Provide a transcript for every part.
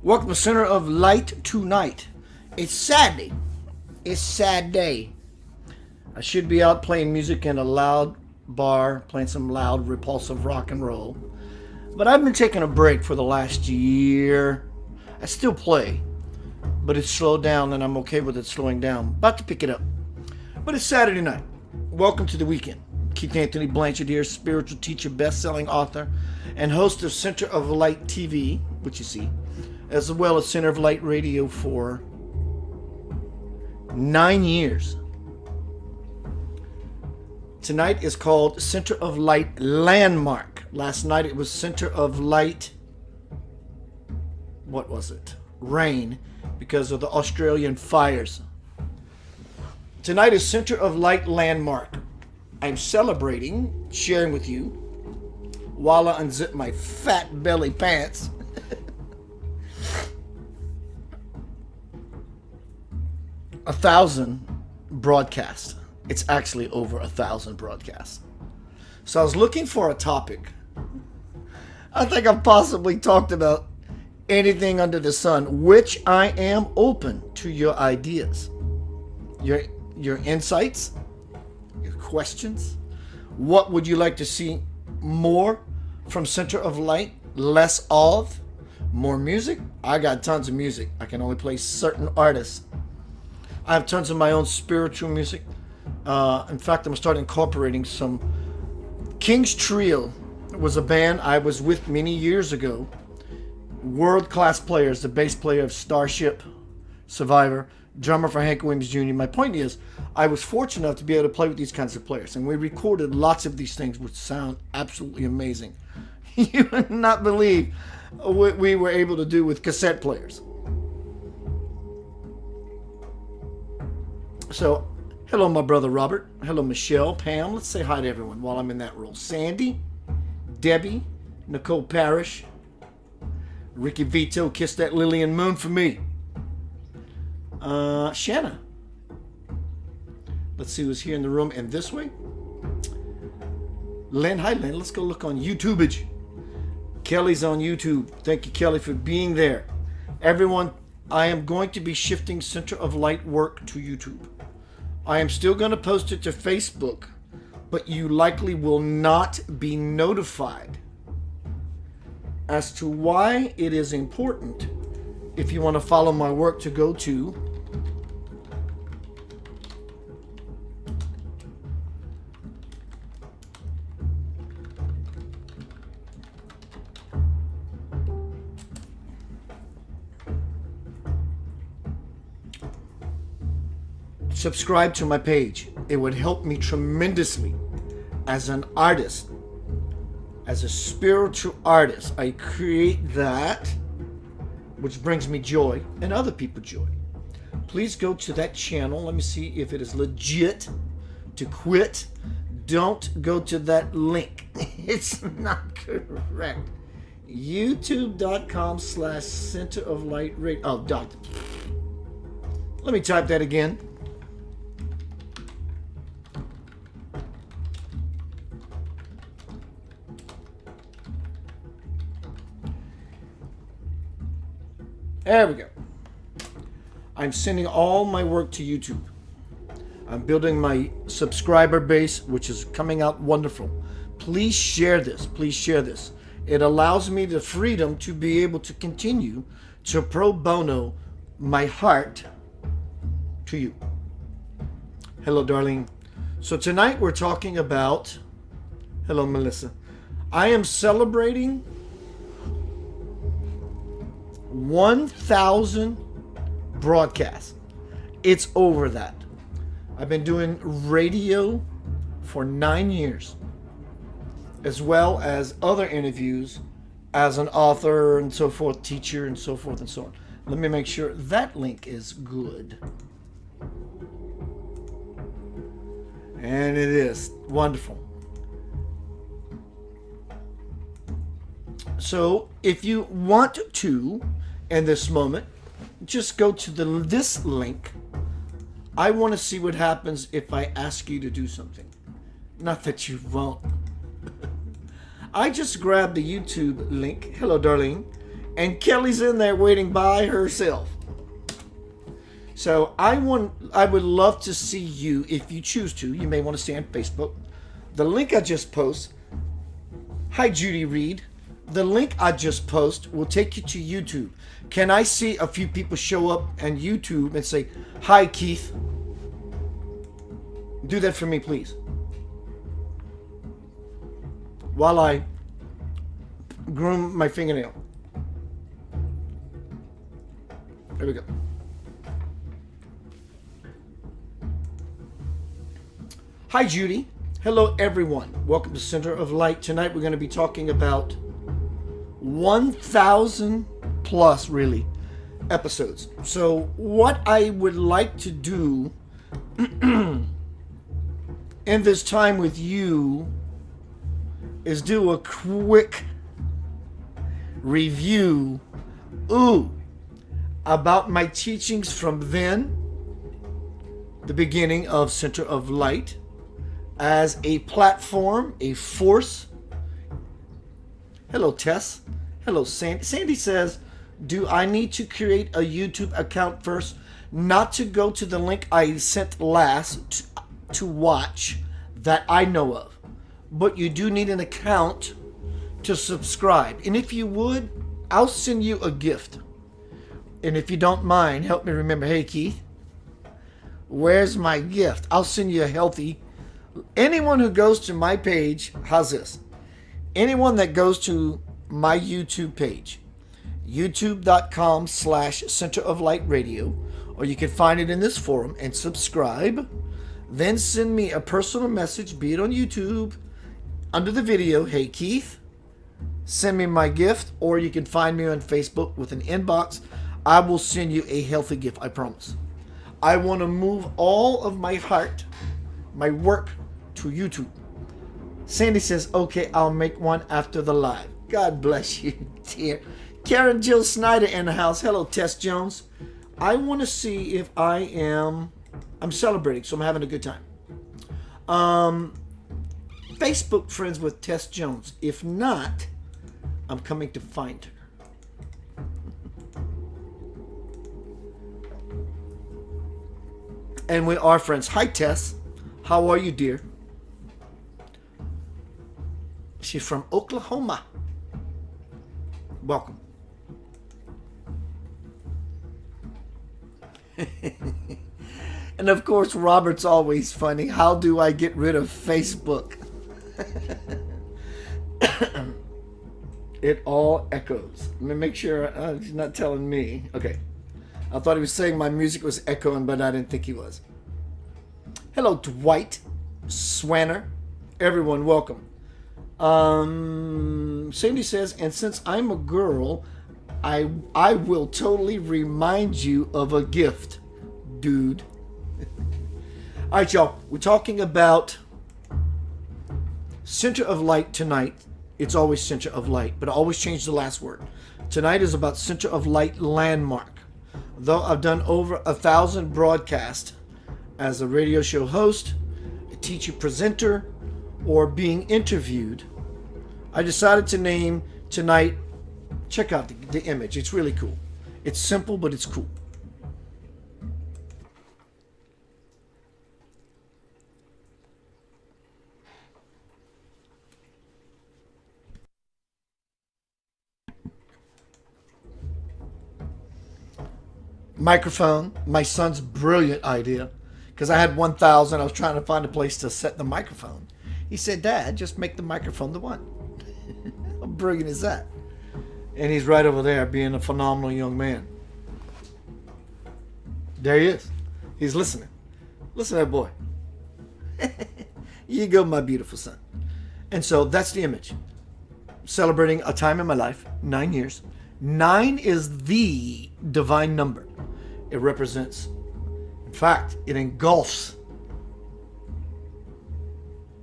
Welcome to Center of Light tonight. It's Saturday. It's sad day. I should be out playing music in a loud bar, playing some loud, repulsive rock and roll. But I've been taking a break for the last year. I still play, but it's slowed down and I'm okay with it slowing down. About to pick it up. But it's Saturday night. Welcome to the weekend. Keith Anthony Blanchard here, spiritual teacher, best-selling author, and host of Center of Light TV, which you see, as well as Center of Light Radio for 9 years. Tonight is called Center of Light Landmark. Last night it was Center of Light, what was it? Rain, because of the Australian fires. Tonight is Center of Light Landmark. I'm celebrating, sharing with you, while I unzip my fat belly pants, 1,000 broadcasts. It's actually over 1,000 broadcasts. So I was looking for a topic. I think I've possibly talked about anything under the sun, which I am open to your ideas, your insights, your questions. What would you like to see more from Center of Light? Less of? More music? I got tons of music. I can only play certain artists. I have tons of my own spiritual music. In fact, I'm going to start incorporating some. King's Trio was a band I was with many years ago. World-class players, the bass player of Starship, Survivor, drummer for Hank Williams Jr. My point is, I was fortunate enough to be able to play with these kinds of players, and we recorded lots of these things which sound absolutely amazing. You would not believe what we were able to do with cassette players. So, hello, my brother Robert. Hello, Michelle, Pam. Let's say hi to everyone while I'm in that role. Sandy, Debbie, Nicole Parrish, Ricky Vito, kiss that Lillian Moon for me. Shanna. Let's see who's here in the room. And this way, Lynn. Hi, Lynn. Let's go look on YouTubeage. Kelly's on YouTube. Thank you, Kelly, for being there. Everyone, I am going to be shifting Center of Light work to YouTube. I am still going to post it to Facebook, but you likely will not be notified as to why it is important. If you want to follow my work, to go to subscribe to my page. It would help me tremendously as an artist, as a spiritual artist. I create that which brings me joy and other people joy. Please go to that channel. Let me see if it is legit to quit. Don't go to that link. It's not correct. YouTube.com/Center of Light Radio. Oh, doctor. Let me type that again. There we go. I'm sending all my work to YouTube. I'm building my subscriber base, which is coming out wonderful. Please share this. Please share this. It allows me the freedom to be able to continue to pro bono my heart to you. Hello, darling. So tonight we're talking about, hello, Melissa. I am celebrating 1,000 broadcasts. It's over that. I've been doing radio for 9 years, as well as other interviews as an author and so forth, teacher and so forth and so on. Let me make sure that link is good. And it is wonderful. So if you want to, in this moment, just go to this link. I want to see what happens if I ask you to do something. Not that you won't. I just grabbed the YouTube link. Hello, darling. And Kelly's in there waiting by herself. So I would love to see you, if you choose to. You may want to stay on Facebook. The link I just post. Hi, Judy Reed. The link I just post will take you to YouTube. Can I see a few people show up on YouTube and say, "Hi, Keith"? Do that for me, please. While I groom my fingernail. There we go. Hi, Judy. Hello, everyone. Welcome to Center of Light. Tonight we're going to be talking about 1,000 plus, really, episodes. So what I would like to do in this time with you is do a quick review about my teachings from then, the beginning of Center of Light, as a platform, a force. Hello, Tess. Hello, Sandy. Sandy says, do I need to create a YouTube account first? Not to go to the link I sent last to watch that I know of. But you do need an account to subscribe. And if you would, I'll send you a gift. And if you don't mind, help me remember, hey, Keith, where's my gift? I'll send you a healthy. Anyone who goes to my page, how's this? Anyone that goes to my YouTube page, youtube.com/Center of Light Radio, or you can find it in this forum and subscribe. Then send me a personal message, be it on YouTube, under the video, hey Keith, send me my gift, or you can find me on Facebook with an inbox. I will send you a healthy gift, I promise. I want to move all of my heart, my work, to YouTube. Sandy says, okay, I'll make one after the live. God bless you, dear. Karen Jill Snyder in the house. Hello, Tess Jones. I want to see if I'm celebrating, so I'm having a good time. Facebook friends with Tess Jones. If not, I'm coming to find her. And we are friends. Hi, Tess. How are you, dear? She's from Oklahoma. Welcome. And of course, Robert's always funny. How do I get rid of Facebook? It all echoes. Let me make sure he's not telling me. Okay. I thought he was saying my music was echoing, but I didn't think he was. Hello, Dwight Swanner. Everyone, welcome. Sandy says, and since I'm a girl, I will totally remind you of a gift, dude. All right, y'all. We're talking about Center of Light tonight. It's always Center of Light, but I always change the last word. Tonight is about Center of Light landmark. Though I've done over 1,000 broadcasts as a radio show host, a teacher presenter, or being interviewed, I decided to name tonight, check out the image. It's really cool. It's simple, but it's cool. Microphone, my son's brilliant idea, because I had 1,000. I was trying to find a place to set the microphone. He said, Dad, just make the microphone the one. How brilliant is that? And he's right over there being a phenomenal young man. There he is. He's listening. Listen to that boy. You go, my beautiful son. And so that's the image. Celebrating a time in my life, 9 years. 9 is the divine number. It represents, in fact, it engulfs,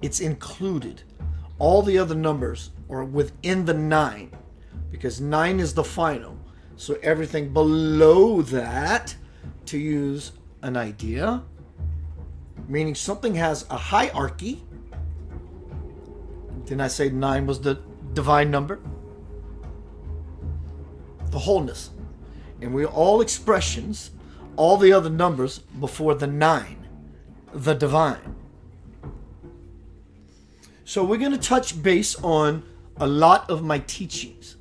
it's included. All the other numbers are within the 9, because 9 is the final. So everything below that, to use an idea, meaning something has a hierarchy. Didn't I say 9 was the divine number? the wholeness. And we're all expressions, all the other numbers before the 9, the divine. So we're going to touch base on a lot of my teachings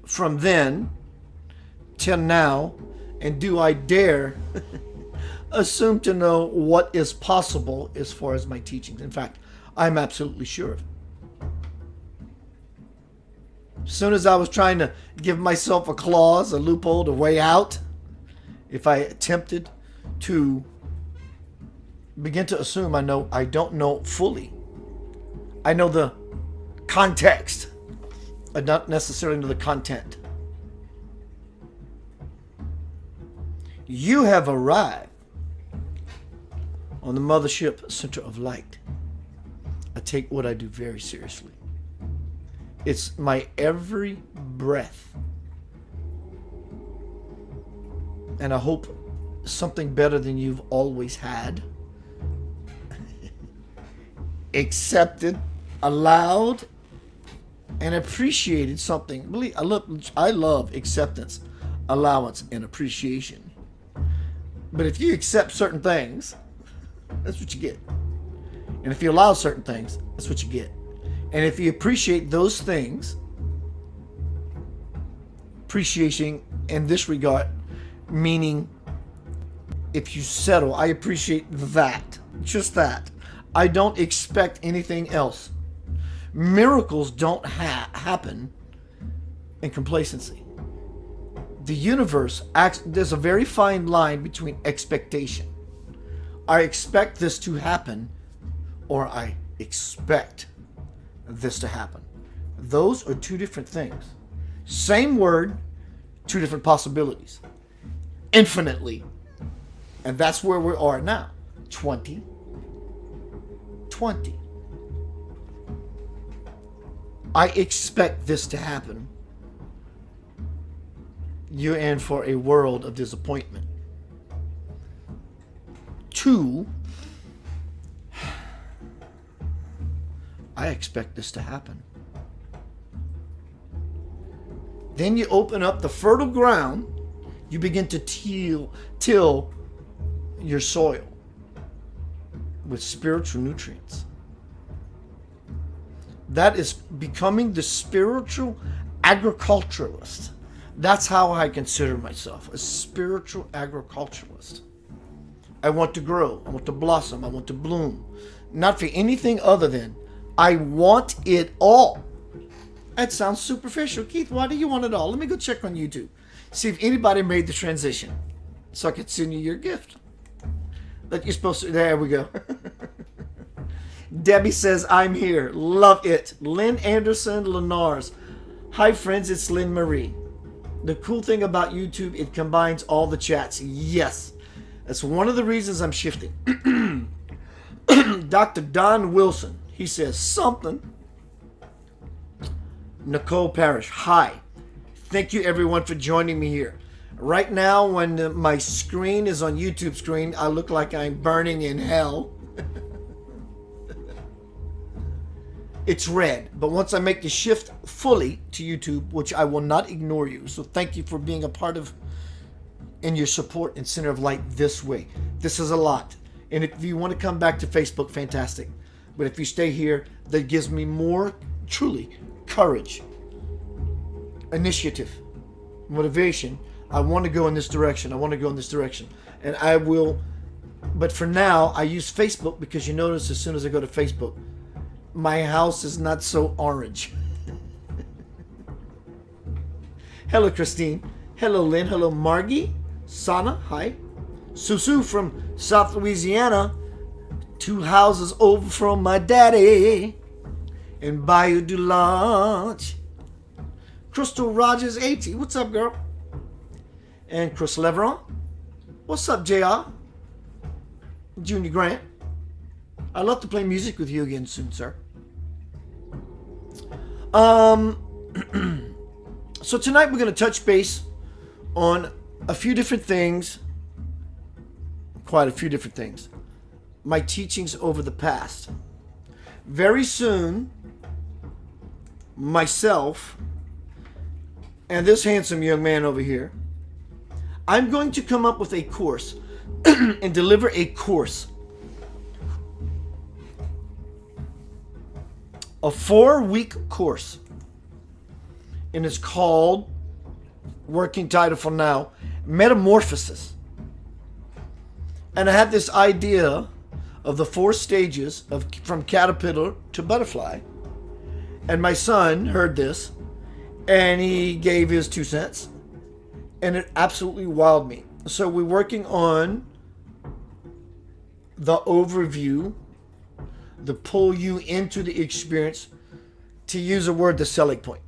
from then till now, and do I dare assume to know what is possible as far as my teachings? In fact, I'm absolutely sure of it. As soon as I was trying to give myself a clause, a loophole, a way out, if I attempted to begin to assume I don't know fully. I know the context, but not necessarily know the content. You have arrived on the mothership center of light. I take what I do very seriously. It's my every breath. And I hope something better than you've always had. Accepted, allowed, and appreciated something. Believe I love acceptance, allowance, and appreciation. But if you accept certain things, that's what you get. And if you allow certain things, that's what you get. And if you appreciate those things, appreciation in this regard, meaning if you settle, I appreciate that, just that. I don't expect anything else. Miracles don't happen in complacency. The universe acts, there's a very fine line between expectation. I expect this to happen, or I expect this to happen. Those are two different things. Same word, two different possibilities. Infinitely. And that's where we are now. 2020. I expect this to happen. You're in for a world of disappointment. 2, I expect this to happen. Then you open up the fertile ground. You begin to till your soil with spiritual nutrients. That is becoming the spiritual agriculturalist. That's how I consider myself, a spiritual agriculturalist. I want to grow. I want to blossom. I want to bloom. Not for anything other than I want it all. That sounds superficial. Keith, why do you want it all? Let me go check on YouTube. See if anybody made the transition so I could send you your gift. That you're supposed to. There we go. Debbie says, I'm here. Love it. Lynn Anderson Lenars. Hi, friends. It's Lynn Marie. The cool thing about YouTube, it combines all the chats. Yes. That's one of the reasons I'm shifting. Dr. Don Wilson. He says something. Nicole Parrish. Hi. Thank you, everyone, for joining me here. Right now, when my screen is on YouTube screen, I look like I'm burning in hell. It's red. But once I make the shift fully to YouTube, which I will not ignore you. So thank you for being a part of and your support in Center of Light this way. This is a lot. And if you want to come back to Facebook, fantastic. But if you stay here, that gives me more, truly, courage, initiative, motivation. I want to go in this direction. I want to go in this direction. And I will. But for now, I use Facebook because you notice as soon as I go to Facebook, my house is not so orange. Hello, Christine. Hello, Lynn. Hello, Margie. Sana. Hi. Susu from South Louisiana. 2 houses over from my daddy. In Bayou du Launch. Crystal Rogers 80. What's up, girl? And Chris Leveron. What's up, JR? Junior Grant. I'd love to play music with you again soon, sir. So tonight we're going to touch base on a few different things. Quite a few different things. My teachings over the past. Very soon, myself and this handsome young man over here, I'm going to come up with a course and deliver a course. A 4-week course. And it's called, working title for now, Metamorphosis. And I had this idea of the 4 stages from caterpillar to butterfly. And my son heard this and he gave his 2 cents. And it absolutely wowed me. So we're working on the overview, the pull you into the experience, to use a word, the selling point.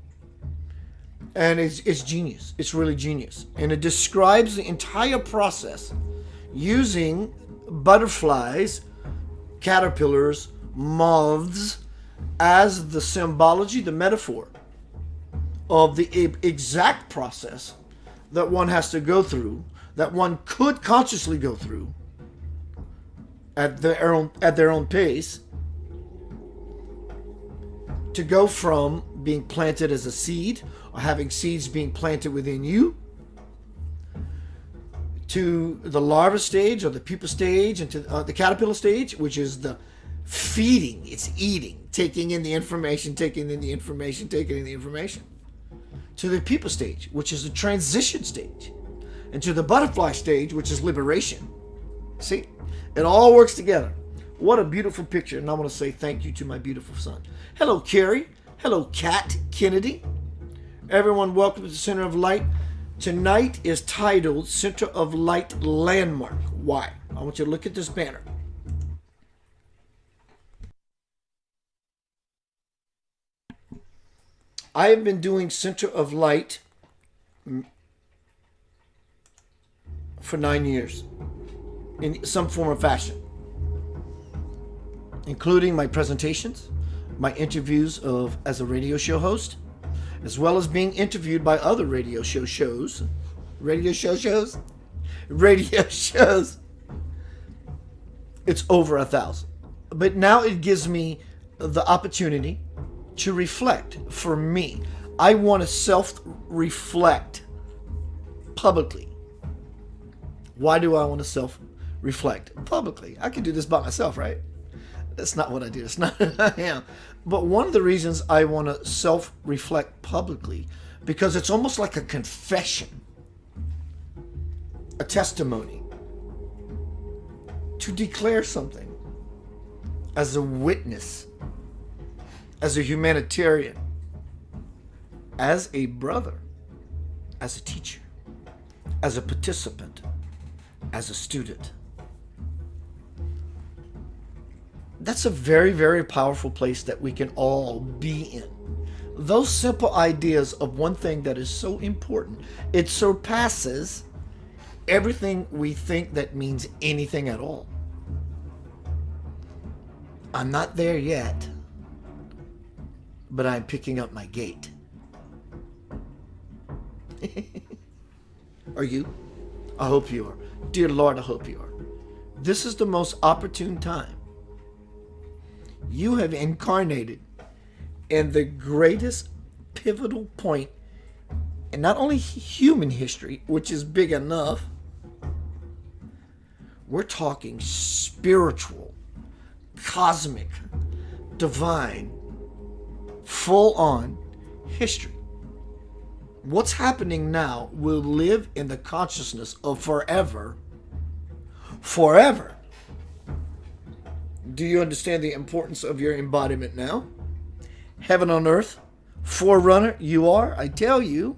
And it's genius. It's really genius. And it describes the entire process using butterflies, caterpillars, moths as the symbology, the metaphor of the exact process that one has to go through, that one could consciously go through at their own pace, to go from being planted as a seed, or having seeds being planted within you, to the larva stage or the pupa stage, and to the caterpillar stage, which is the feeding. It's eating, taking in the information, to the pupa stage, which is the transition stage, and to the butterfly stage, which is liberation. See, it all works together. What a beautiful picture. And I want to say thank you to my beautiful son. Hello, Carrie. Hello, Kat Kennedy. Everyone, welcome to the Center of Light. Tonight is titled Center of Light Landmark. Why? I want you to look at this banner. I have been doing Center of Light for 9 years in some form or fashion, including my presentations, my interviews as a radio show host, as well as being interviewed by other radio shows. It's over 1,000. But now it gives me the opportunity to reflect. For me, I want to self-reflect publicly. Why do I want to self-reflect publicly? I can do this by myself, right? That's not what I do. It's not who I am. But one of the reasons I want to self-reflect publicly, because it's almost like a confession, a testimony, to declare something as a witness, as a humanitarian, as a brother, as a teacher, as a participant, as a student. That's a very, very powerful place that we can all be in. Those simple ideas of one thing that is so important, it surpasses everything we think that means anything at all. I'm not there yet, but I'm picking up my gait. Are you? I hope you are. Dear Lord, I hope you are. This is the most opportune time. You have incarnated in the greatest pivotal point in not only human history, which is big enough, we're talking spiritual, cosmic, divine, full-on history. What's happening now will live in the consciousness of forever. Forever. Do you understand the importance of your embodiment now? Heaven on earth, forerunner, you are. I tell you,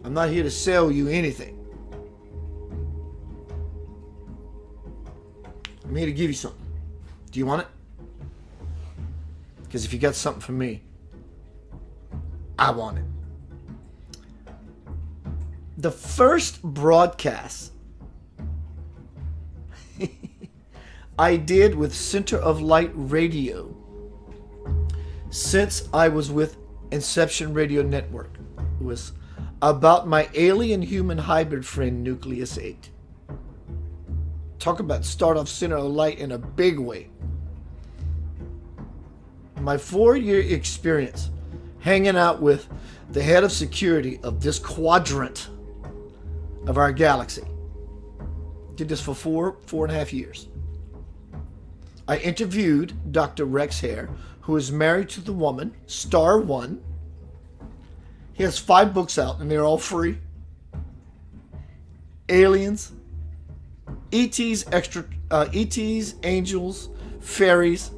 I'm not here to sell you anything. I'm here to give you something. Do you want it? Because if you got something for me, I want it. The first broadcast I did with Center of Light Radio since I was with Inception Radio Network was about my alien human hybrid friend Nucleus 8. Talk about start off Center of Light in a big way. My 4-year experience hanging out with the head of security of this quadrant of our galaxy. Did this for 4.5 years. I interviewed Dr. Rex Hare, who is married to the woman, Star One. He has 5 books out, and they're all free. Aliens, ETs, ETs, angels, fairies,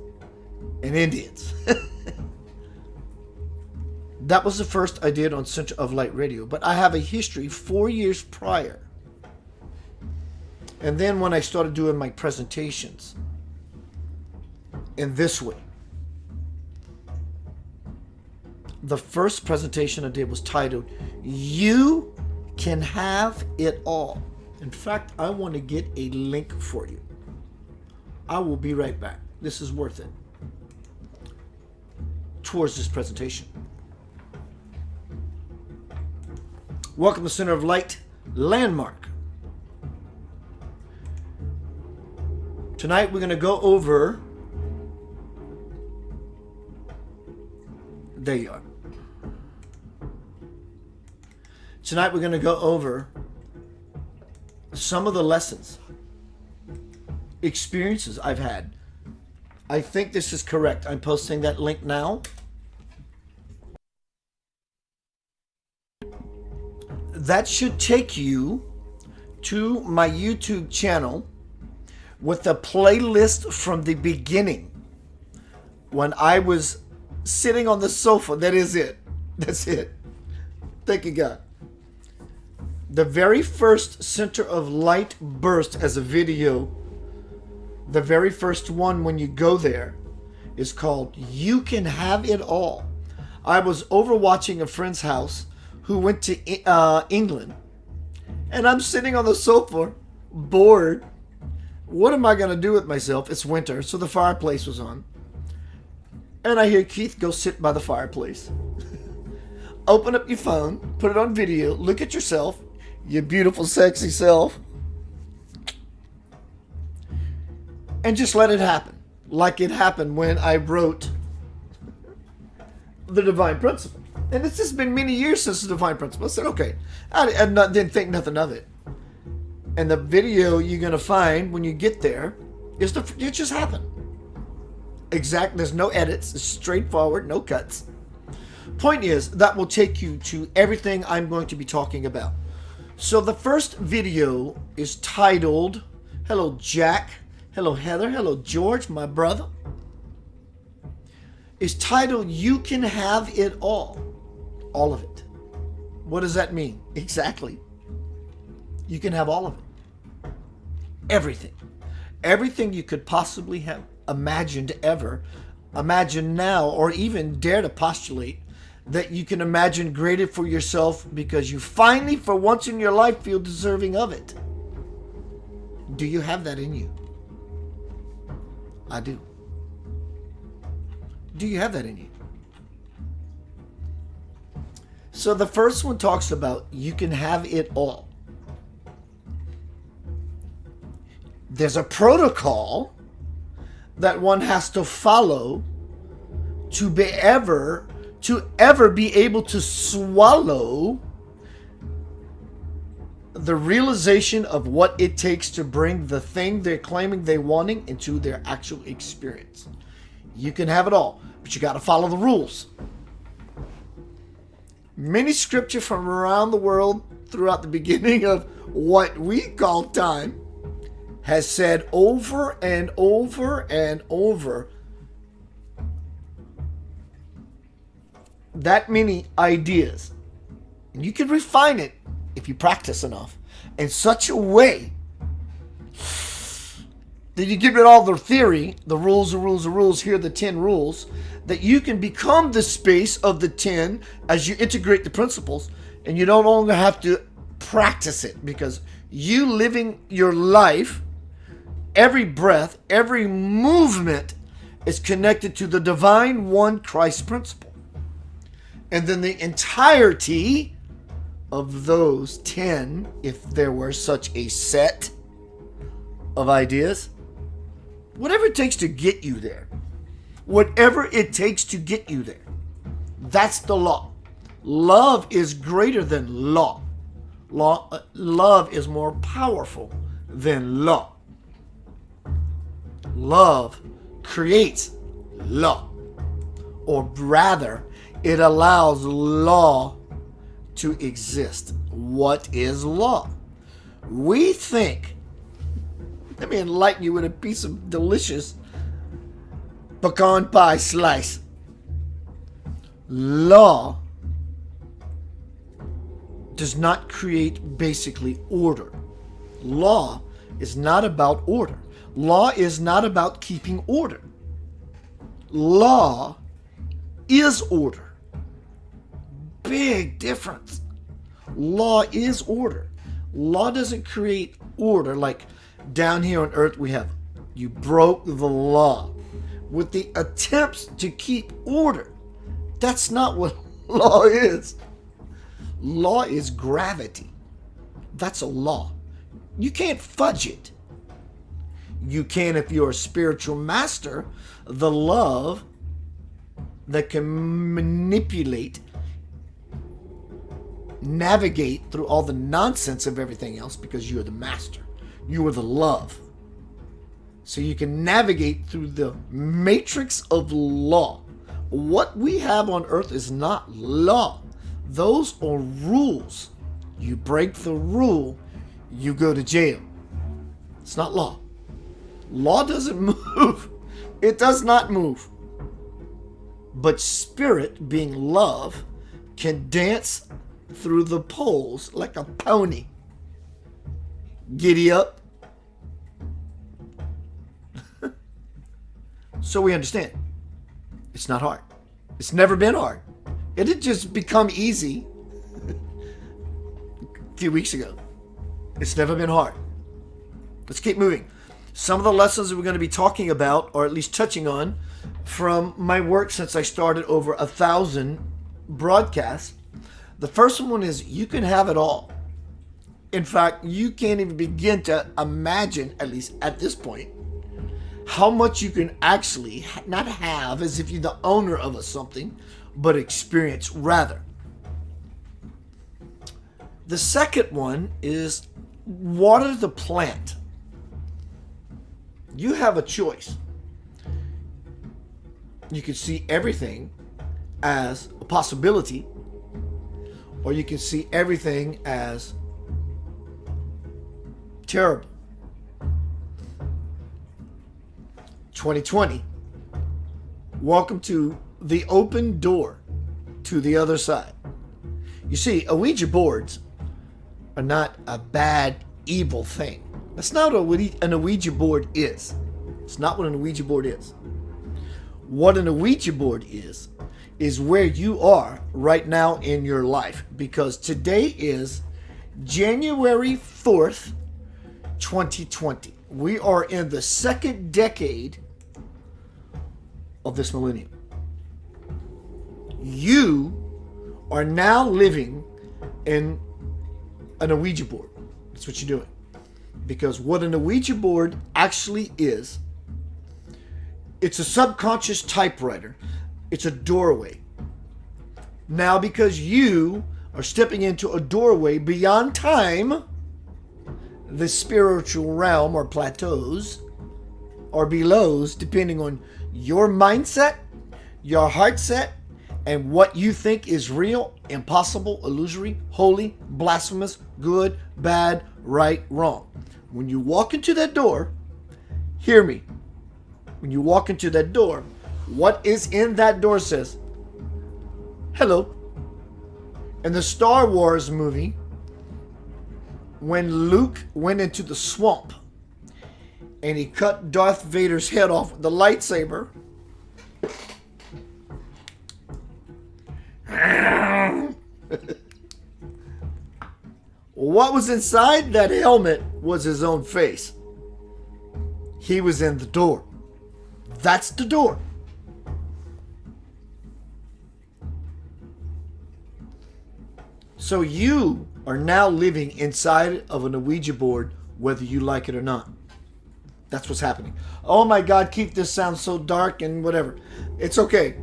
and Indians. That was the first I did on Center of Light Radio, but I have a history 4 years prior. And then when I started doing my presentations in this way, the first presentation I did was titled, "You Can Have It All." In fact, I want to get a link for you. I will be right back. This is worth it. Towards this presentation. Welcome to Center of Light Landmark. Tonight we're going to go over... There you are. Tonight we're going to go over some of the lessons, experiences I've had. I think this is correct. I'm posting that link now. That should take you to my YouTube channel with a playlist from the beginning when I was sitting on the sofa. That is it. That's it. Thank you, God. The very first Center of Light burst as a video, the very first one when you go there, is called "You Can Have It All." I was overwatching a friend's house who went to England, and I'm sitting on the sofa, bored. What am I going to do with myself? It's winter, so the fireplace was on. And I hear Keith, "Go sit by the fireplace." Open up your phone, put it on video, look at yourself, your beautiful, sexy self, and just let it happen. Like it happened when I wrote The Divine Principle. And it's just been many years since The Divine Principle. I said, okay, I didn't think nothing of it. And the video you're going to find when you get there is it just happened. Exact. There's no edits. It's straightforward, no cuts. Point is, that will take you to everything I'm going to be talking about. So the first video is titled, "Hello Jack, hello Heather, hello George, my brother." It's titled, "You Can Have It All." All of it. What does that mean? Exactly. You can have all of it. Everything. Everything you could possibly have imagined ever, imagine now, or even dare to postulate that you can imagine greater for yourself because you finally, for once in your life, feel deserving of it. Do you have that in you? I do. Do you have that in you? So the first one talks about you can have it all. There's a protocol that one has to follow to ever be able to swallow the realization of what it takes to bring the thing they're claiming they're wanting into their actual experience. You can have it all, but you got to follow the rules. Many scripture from around the world throughout the beginning of what we call time has said over and over and over that many ideas. And you can refine it if you practice enough in such a way that you give it all the theory, the rules, here are the 10 rules, that you can become the space of the 10 as you integrate the principles, and you don't longer have to practice it because you living your life, every breath, every movement is connected to the divine one Christ principle. And then the entirety of those 10, if there were such a set of ideas, whatever it takes to get you there, whatever it takes to get you there, that's the law. Love is greater than law. Love is more powerful than law. Love creates law. Or rather, it allows law to exist. What is law? We think, let me enlighten you with a piece of delicious pecan pie slice. Law does not create basically order. Law is not about order. Law is not about keeping order. Law is order. Big difference. Law is order. Law doesn't create order like down here on earth we have. You broke the law with the attempts to keep order. That's not what law is. Law is gravity. That's a law. You can't fudge it. You can if you're a spiritual master, the love that can manipulate, navigate through all the nonsense of everything else because you're the master. You are the love. So you can navigate through the matrix of law. What we have on earth is not law. Those are rules. You break the rule, you go to jail. It's not law. Law doesn't move. It does not move. But spirit, being love, can dance through the poles like a pony. Giddy up. So we understand. It's not hard. It's never been hard. It had just become easy a few weeks ago. It's never been hard. Let's keep moving. Some of the lessons that we're going to be talking about, or at least touching on, from my work since I started over 1,000 broadcasts. The first one is you can have it all. In fact, you can't even begin to imagine, at least at this point, how much you can actually not have as if you're the owner of something, but experience rather. The second one is water the plant. You have a choice. You can see everything as a possibility, or you can see everything as terrible. 2020. Welcome to the open door to the other side. You see, Ouija boards are not a bad, evil thing. That's not what an Ouija board is. It's not what an Ouija board is. What an Ouija board is where you are right now in your life. Because today is January 4th, 2020. We are in the second decade of this millennium. You are now living in an Ouija board. That's what you're doing. Because what an Ouija board actually is, it's a subconscious typewriter. It's a doorway. Now, because you are stepping into a doorway beyond time, the spiritual realm or plateaus or belows, depending on your mindset, your heart set, and what you think is real, impossible, illusory, holy, blasphemous, good, bad, right, wrong. When you walk into that door, hear me. When you walk into that door, what is in that door says, hello. In the Star Wars movie, when Luke went into the swamp and he cut Darth Vader's head off with the lightsaber, what was inside that helmet was his own face. He was in the door. That's the door. So you are now living inside of an Ouija board, whether you like it or not. That's what's happening. Oh my God, Keith, this sounds so dark and whatever. It's okay.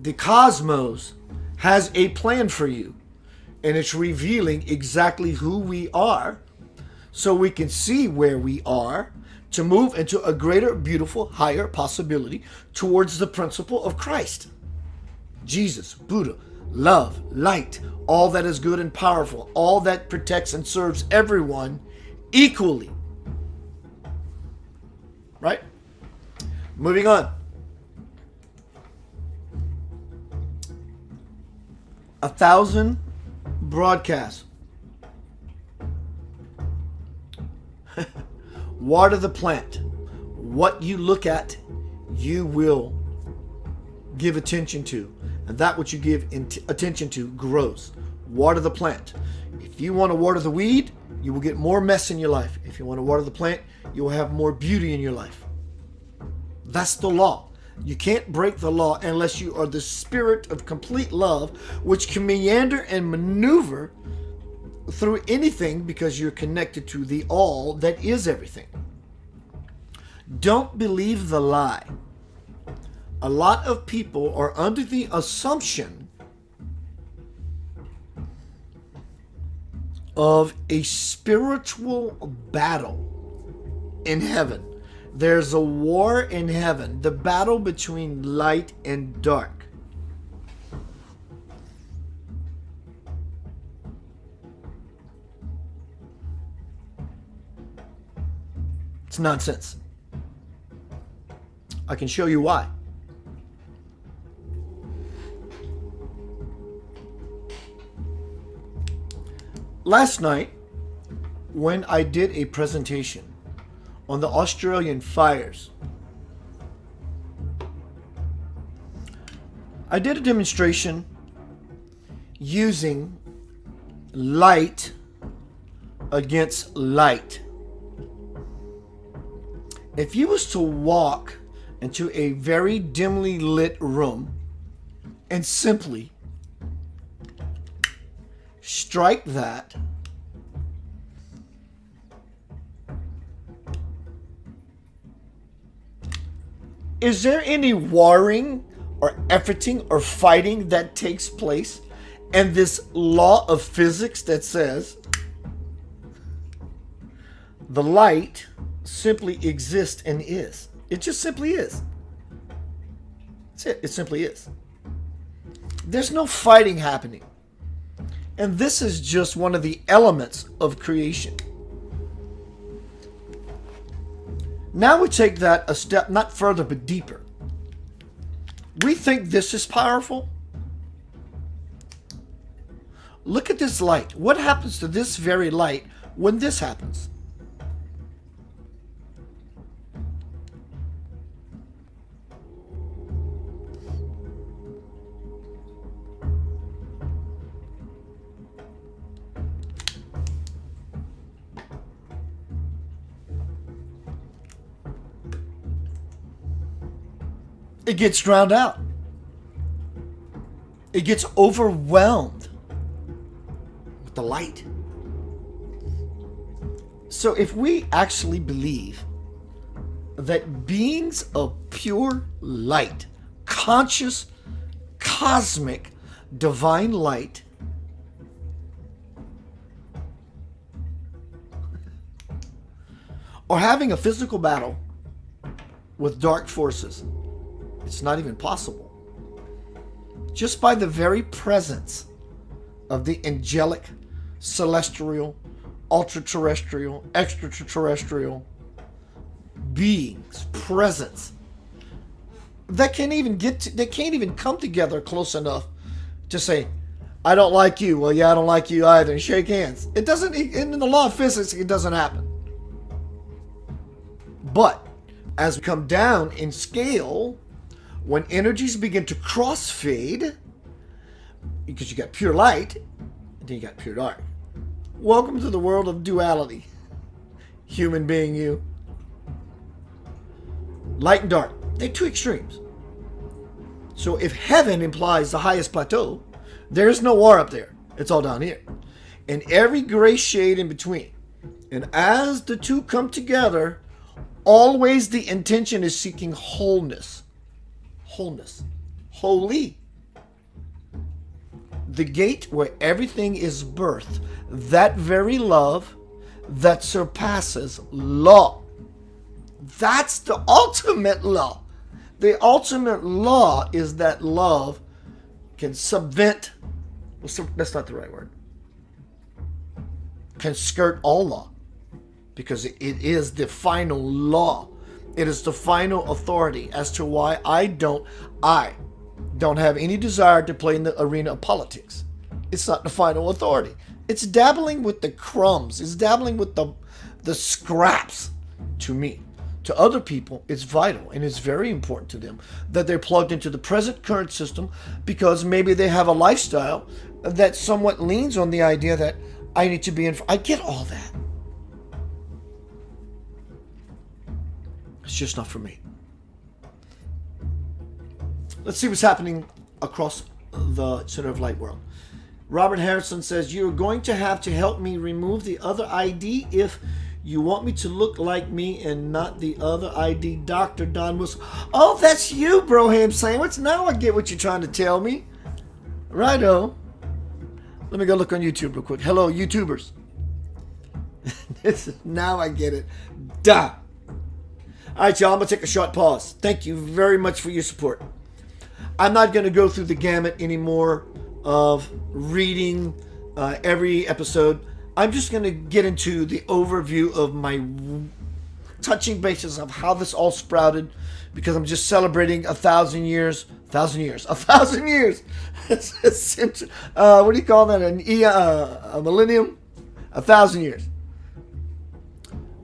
The cosmos has a plan for you, and it's revealing exactly who we are so we can see where we are to move into a greater, beautiful, higher possibility towards the principle of Christ. Jesus, Buddha, love, light, all that is good and powerful, all that protects and serves everyone equally. Right? Moving on. 1,000 broadcasts. Water the plant. What you look at, you will give attention to. And that which you give attention to grows. Water the plant. If you want to water the weed, you will get more mess in your life. If you want to water the plant, you will have more beauty in your life. That's the law. You can't break the law unless you are the spirit of complete love, which can meander and maneuver through anything because you're connected to the all that is everything. Don't believe the lie. A lot of people are under the assumption of a spiritual battle in heaven. There's a war in heaven, the battle between light and dark. It's nonsense. I can show you why. Last night, when I did a presentation on the Australian fires, I did a demonstration using light against light. If you was to walk into a very dimly lit room and simply strike that, is there any warring or efforting or fighting that takes place? And this law of physics that says the light simply exists and is. It just simply is. That's it. It simply is. There's no fighting happening. And this is just one of the elements of creation. Now we take that a step not further but deeper. We think this is powerful. Look at this light. What happens to this very light when this happens? It gets drowned out. It gets overwhelmed with the light. So if we actually believe that beings of pure light, conscious, cosmic, divine light are having a physical battle with dark forces, it's not even possible. Just by the very presence of the angelic, celestial, ultra-terrestrial, extraterrestrial beings, presence, that can't even they can't even come together close enough to say, I don't like you. Well, yeah, I don't like you either. And shake hands. It doesn't, in the law of physics, it doesn't happen. But as we come down in scale, when energies begin to crossfade, because you got pure light, and then you got pure dark. Welcome to the world of duality. Human being you. Light and dark. They're two extremes. So if heaven implies the highest plateau, there's no war up there. It's all down here. And every gray shade in between. And as the two come together, always the intention is seeking wholeness. Wholeness. Holy. the gate where everything is birthed, that very love that surpasses law. That's the ultimate law. The ultimate law is that love can subvent, that's not the right word, can skirt all law, because it is the final law. It is the final authority as to why I don't have any desire to play in the arena of politics. It's not the final authority. It's dabbling with the crumbs. It's dabbling with the scraps. To me, to other people, it's vital and it's very important to them that they're plugged into the present current system, because maybe they have a lifestyle that somewhat leans on the idea that I need to be in. I get all that. It's just not for me. Let's see what's happening across the Center of Light world. Robert Harrison says, you're going to have to help me remove the other ID if you want me to look like me and not the other ID. Dr. Don Wilson. Oh, that's you, bro, ham sandwich. Now I get what you're trying to tell me. Righto. Let me go look on YouTube real quick. Hello, YouTubers. Now I get it. Duh. All right, y'all, I'm going to take a short pause. Thank you very much for your support. I'm not going to go through the gamut anymore of reading every episode. I'm just going to get into the overview of my touching bases of how this all sprouted, because I'm just celebrating 1,000 years. 1,000 years. 1,000 years. What do you call that? A millennium? 1,000 years.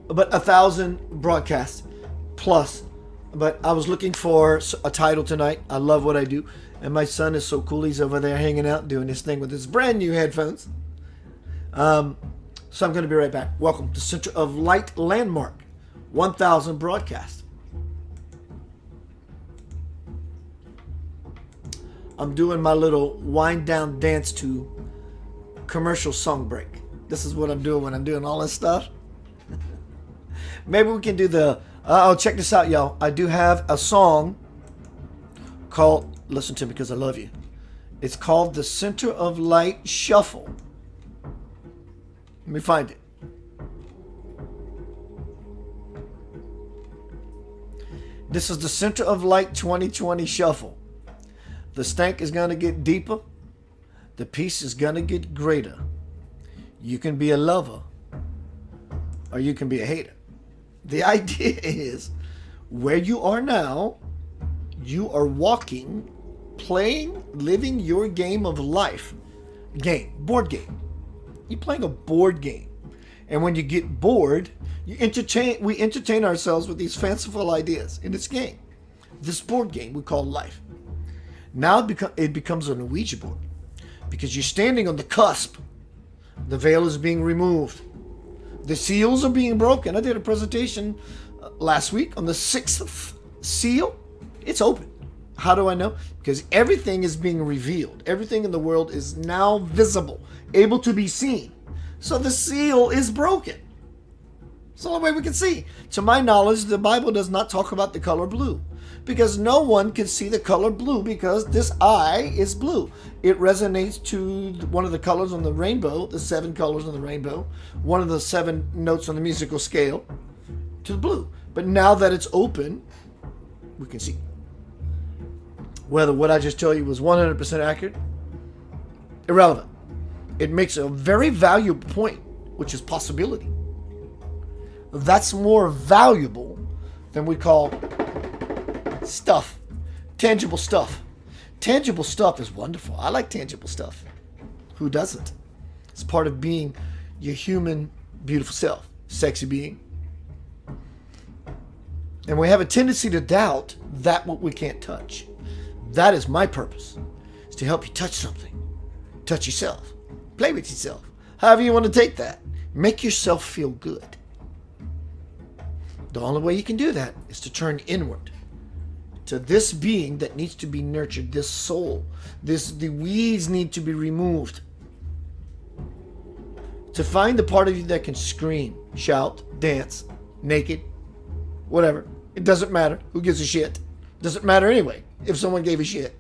But 1,000 broadcasts plus. But I was looking for a title tonight. I love what I do. And my son is so cool. He's over there hanging out doing this thing with his brand new headphones. So I'm going to be right back. Welcome to Center of Light Landmark 1000 broadcast. I'm doing my little wind down dance to commercial song break. This is what I'm doing when I'm doing all this stuff. Maybe we can do check this out, y'all. I do have a song called, listen to me because I love you. It's called the Center of Light Shuffle. Let me find it. This is the Center of Light 2020 Shuffle. The stank is going to get deeper. The peace is going to get greater. You can be a lover or you can be a hater. The idea is, where you are now, you are walking, playing, living your game of life. Board game. You're playing a board game. And when you get bored, we entertain ourselves with these fanciful ideas in this game. This board game we call life. Now it becomes an Ouija board, because you're standing on the cusp. The veil is being removed. The seals are being broken. I did a presentation last week on the 6th seal. It's open. How do I know? Because everything is being revealed. Everything in the world is now visible, able to be seen. So the seal is broken. It's the only way we can see. To my knowledge, the Bible does not talk about the color blue, because no one can see the color blue, because this eye is blue. It resonates to one of the colors on the rainbow, the 7 colors on the rainbow, one of the 7 notes on the musical scale, to the blue. But now that it's open, we can see. Whether what I just told you was 100% accurate, irrelevant. It makes a very valuable point, which is possibility. That's more valuable than we call stuff. Tangible stuff. Tangible stuff is wonderful. I like tangible stuff. Who doesn't? It's part of being your human, beautiful self. Sexy being. And we have a tendency to doubt that what we can't touch. That is my purpose. Is to help you touch something. Touch yourself. Play with yourself. However you want to take that. Make yourself feel good. The only way you can do that is to turn inward to this being that needs to be nurtured, this soul. The weeds need to be removed. To find the part of you that can scream, shout, dance, naked, whatever. It doesn't matter. Who gives a shit? Doesn't matter anyway if someone gave a shit.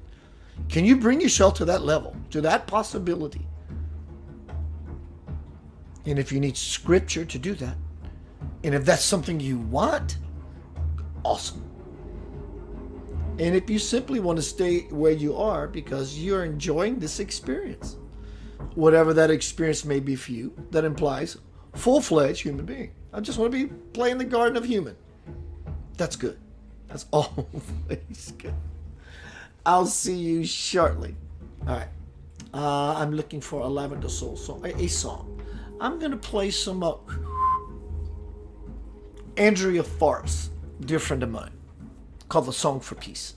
Can you bring yourself to that level, to that possibility? And if you need scripture to do that, and if that's something you want, awesome. And if you simply want to stay where you are because you're enjoying this experience, whatever that experience may be for you, that implies full-fledged human being. I just want to be playing the garden of human. That's good. That's always good. I'll see you shortly. All right. I'm looking for a lavender soul song, a song. I'm going to play some Andrea Forrest, dear friend of mine, called The Song for Peace.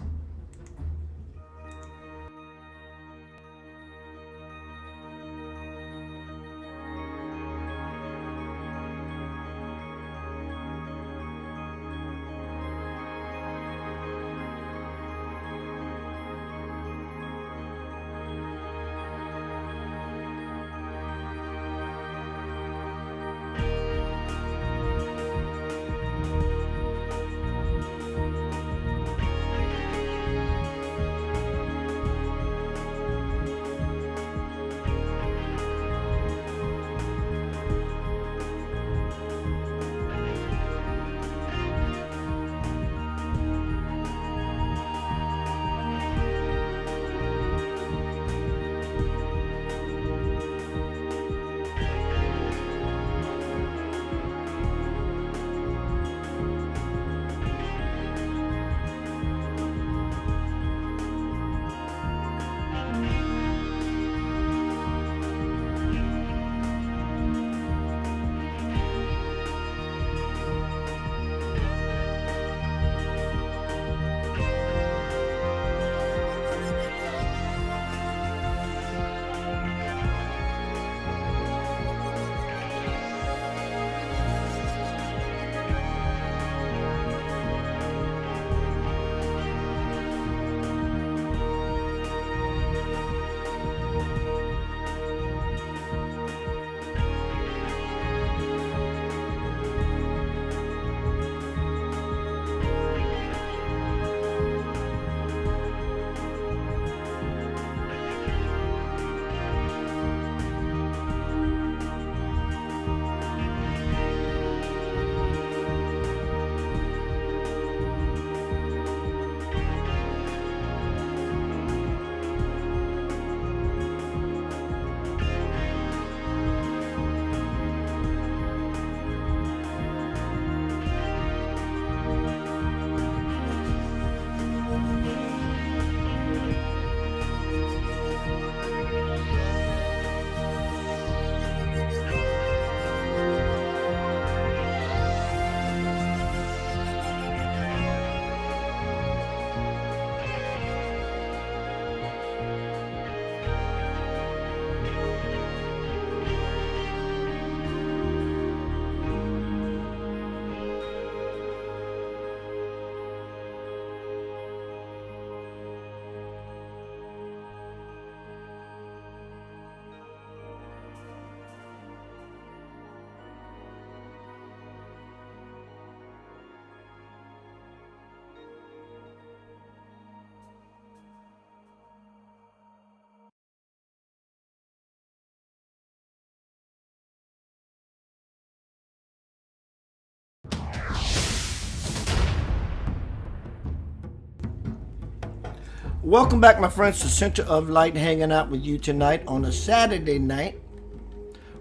Welcome back, my friends, to Center of Light, hanging out with you tonight on a Saturday night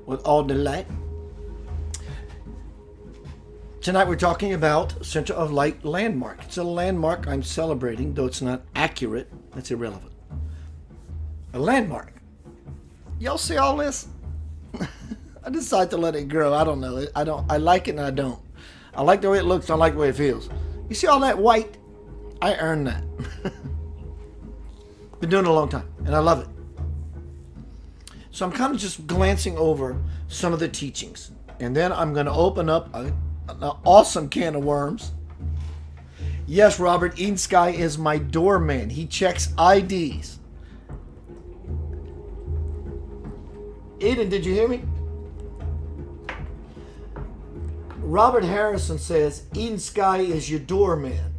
with all the light. Tonight we're talking about Center of Light landmark. It's a landmark I'm celebrating, though it's not accurate. That's irrelevant. A landmark. Y'all see all this? I decided to let it grow. I don't know. I like it and I don't. I like the way it looks. I like the way it feels. You see all that white? I earned that. Been doing it a long time, and I love it. So I'm kind of just glancing over some of the teachings, and then I'm going to open up an awesome can of worms. Yes, Robert, Eden Sky is my doorman. He checks IDs. Eden, did you hear me? Robert Harrison says Eden Sky is your doorman.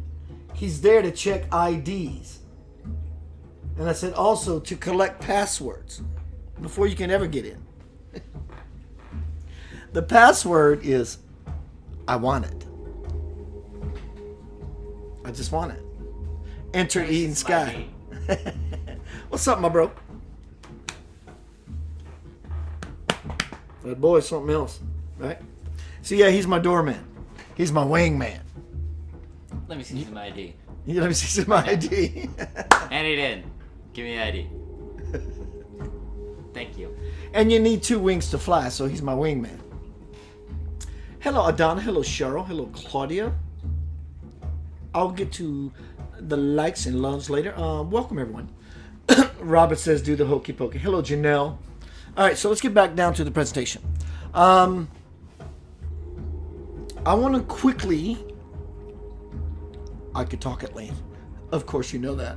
He's there to check IDs. And I said also to collect passwords before you can ever get in. The password is, I want it. I just want it. Enter Eden Sky. What's up, my bro? That boy's something else, right? So yeah, he's my doorman. He's my wingman. Let me see some ID. Yeah, let me see some ID. And he did. Give me the ID. Thank you. And you need 2 wings to fly, so he's my wingman. Hello, Adana. Hello, Cheryl. Hello, Claudia. I'll get to the likes and loves later. Welcome, everyone. Robert says, do the hokey pokey. Hello, Janelle. All right, so let's get back down to the presentation. I want to quickly... I could talk at length. Of course, you know that.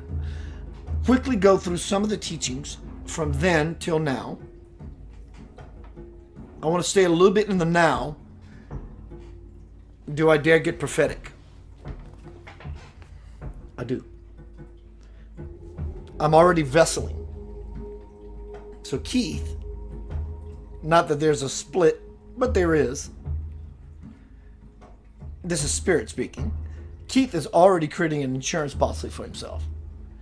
Quickly go through some of the teachings from then till now. I want to stay a little bit in the now. Do I dare get prophetic? I do. I'm already vesseling. So Keith, not that there's a split, but there is. This is spirit speaking. Keith is already creating an insurance policy for himself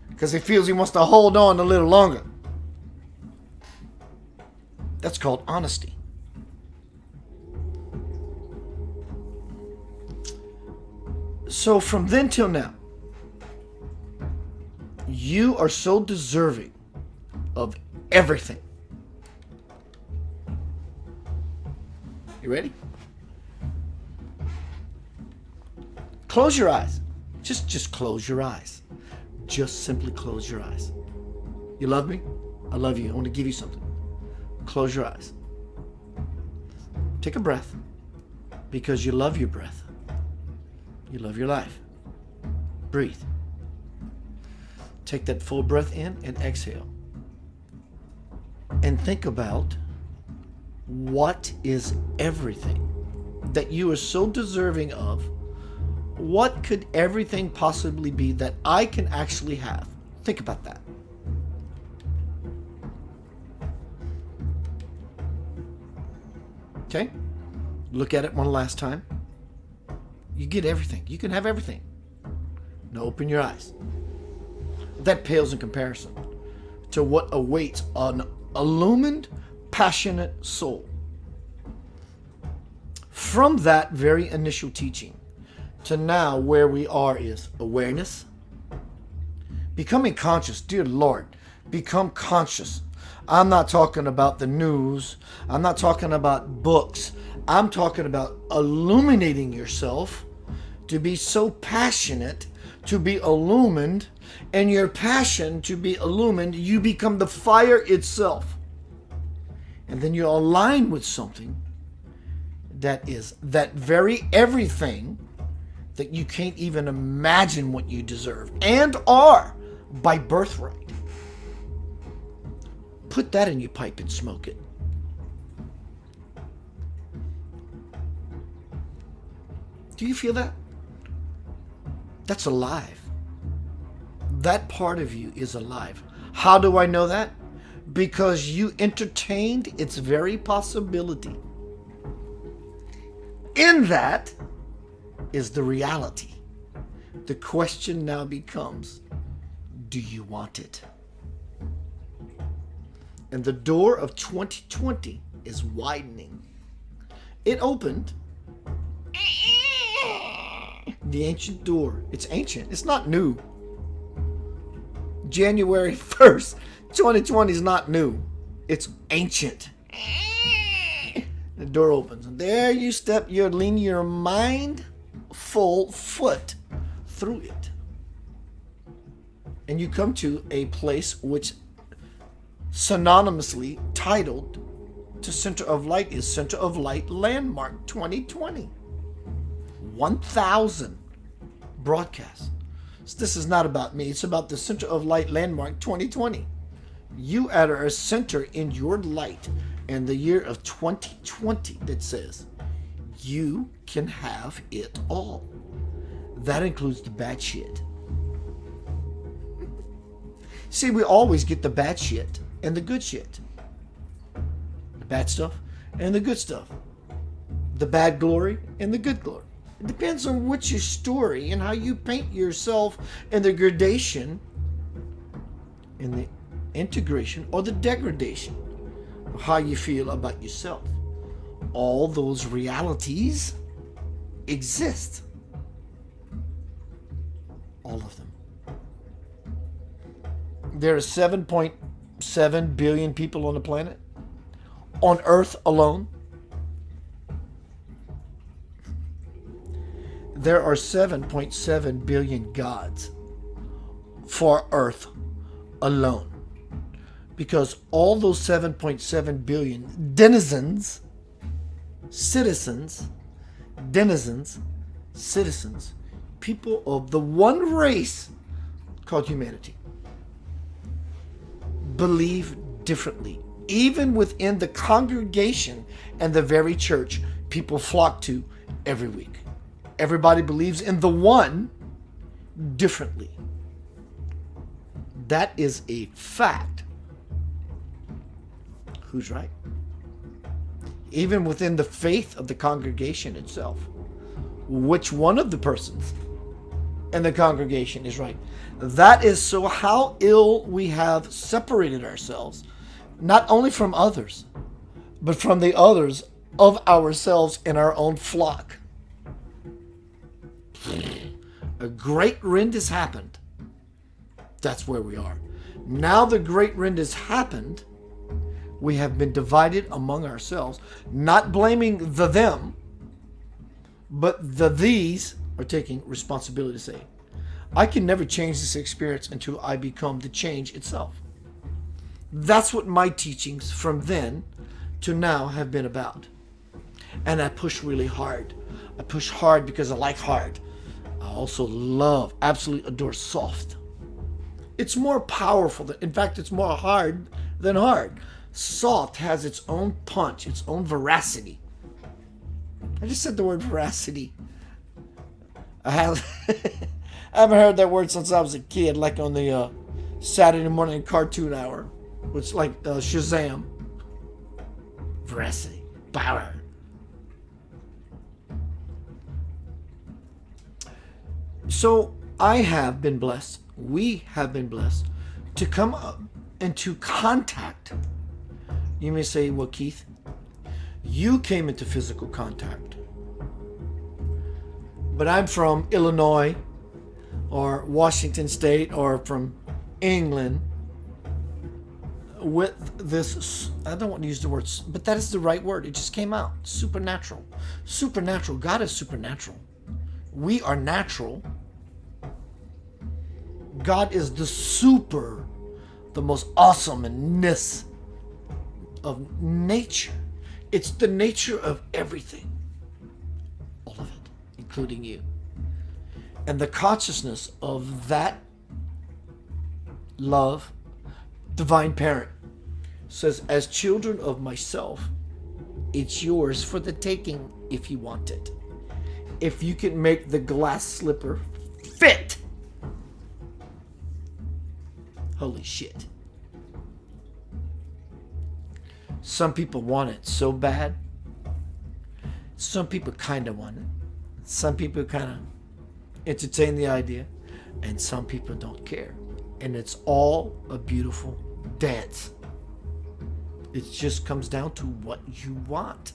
because he feels he wants to hold on a little longer. That's called honesty. So from then till now, you are so deserving of everything. You ready? Close your eyes. Just close your eyes. Just simply close your eyes. You love me? I love you. I want to give you something. Close your eyes. Take a breath because you love your breath. You love your life. Breathe. Take that full breath in and exhale. And think about what is everything that you are so deserving of. What could everything possibly be that I can actually have? Think about that. Okay? Look at it one last time. You get everything. You can have everything. Now open your eyes. That pales in comparison to what awaits an illumined, passionate soul. From that very initial teaching to now where we are is awareness, becoming conscious. Dear Lord, become conscious. I'm not talking about the news. I'm not talking about books. I'm talking about illuminating yourself to be so passionate, to be illumined, and your passion to be illumined, you become the fire itself. And then you align with something that is that very everything that you can't even imagine what you deserve and are by birthright. Put that in your pipe and smoke it. Do you feel that? That's alive. That part of you is alive. How do I know that? Because you entertained its very possibility. In that is the reality. The question now becomes, do you want it? And the door of 2020 is widening. It opened. The ancient door. It's ancient. It's not new. January 1st, 2020 is not new. It's ancient. The door opens. And there you step. You're leaning your mindful foot through it. And you come to a place which synonymously titled to Center of Light is Center of Light Landmark 2020. 1,000 broadcasts. So this is not about me. It's about the Center of Light Landmark 2020. You are a center in your light in the year of 2020 that says you can have it all. That includes the bad shit. See, we always get the bad shit and the good shit. The bad stuff and the good stuff. The bad glory and the good glory. It depends on what's your story and how you paint yourself and the gradation and the integration or the degradation of how you feel about yourself. All those realities exist. All of them. There are 7.7 billion people on the planet. On Earth alone. There are 7.7 billion gods for Earth alone. Because all those 7.7 billion denizens, citizens, people of the one race called humanity, believe differently. Even within the congregation and the very church people flock to every week. Everybody believes in the one differently. That is a fact. Who's right? Even within the faith of the congregation itself, which one of the persons in the congregation is right? That is so how ill we have separated ourselves, not only from others, but from the others of ourselves in our own flock. A great rend has happened. That's where we are. Now the great rend has happened. We have been divided among ourselves, not blaming the them, but the these are taking responsibility to say, I can never change this experience until I become the change itself. That's what my teachings from then to now have been about. And I push really hard. I push hard because I like hard. I also love, absolutely adore soft. It's more powerful. In fact, it's more hard than hard. Soft has its own punch, its own veracity. I just said the word veracity. I haven't heard that word since I was a kid, like on the Saturday morning cartoon hour, which like Shazam. Veracity, power. So I have been blessed, we have been blessed to come up into contact. You may say, well, Keith, you came into physical contact. But I'm from Illinois or Washington State or from England with this, I don't want to use the word, but that is the right word. It just came out. Supernatural. Supernatural. God is supernatural. We are natural. God is the super, the most awesomeness of nature. It's the nature of everything. All of it, including you. And the consciousness of that love, divine parent, says, as children of myself, it's yours for the taking if you want it. If you can make the glass slipper fit. Holy shit. Some people want it so bad. Some people kind of want it. Some people kind of entertain the idea. And some people don't care. And it's all a beautiful dance. It just comes down to what you want.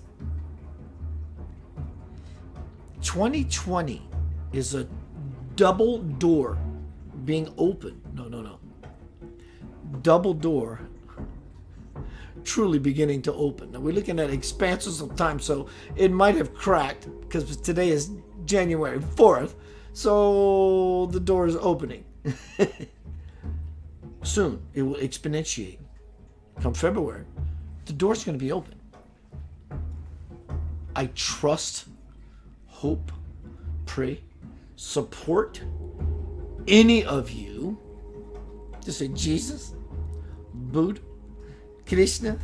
2020 is a double door being opened. No. Double door truly beginning to open. Now we're looking at expanses of time, so it might have cracked because today is January 4th, so the door is opening. Soon it will exponentiate. Come February, the door's going to be open. I trust, hope, pray, support any of you to say Jesus, Buddha, Krishna,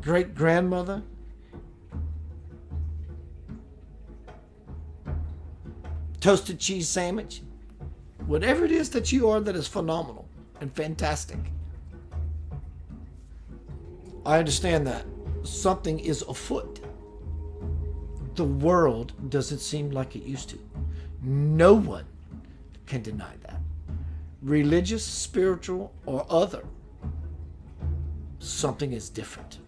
great grandmother, toasted cheese sandwich, whatever it is that you are that is phenomenal. and fantastic. I understand that something is afoot. The world doesn't seem like it used to. No one can deny that. Religious, spiritual, or other, something is different.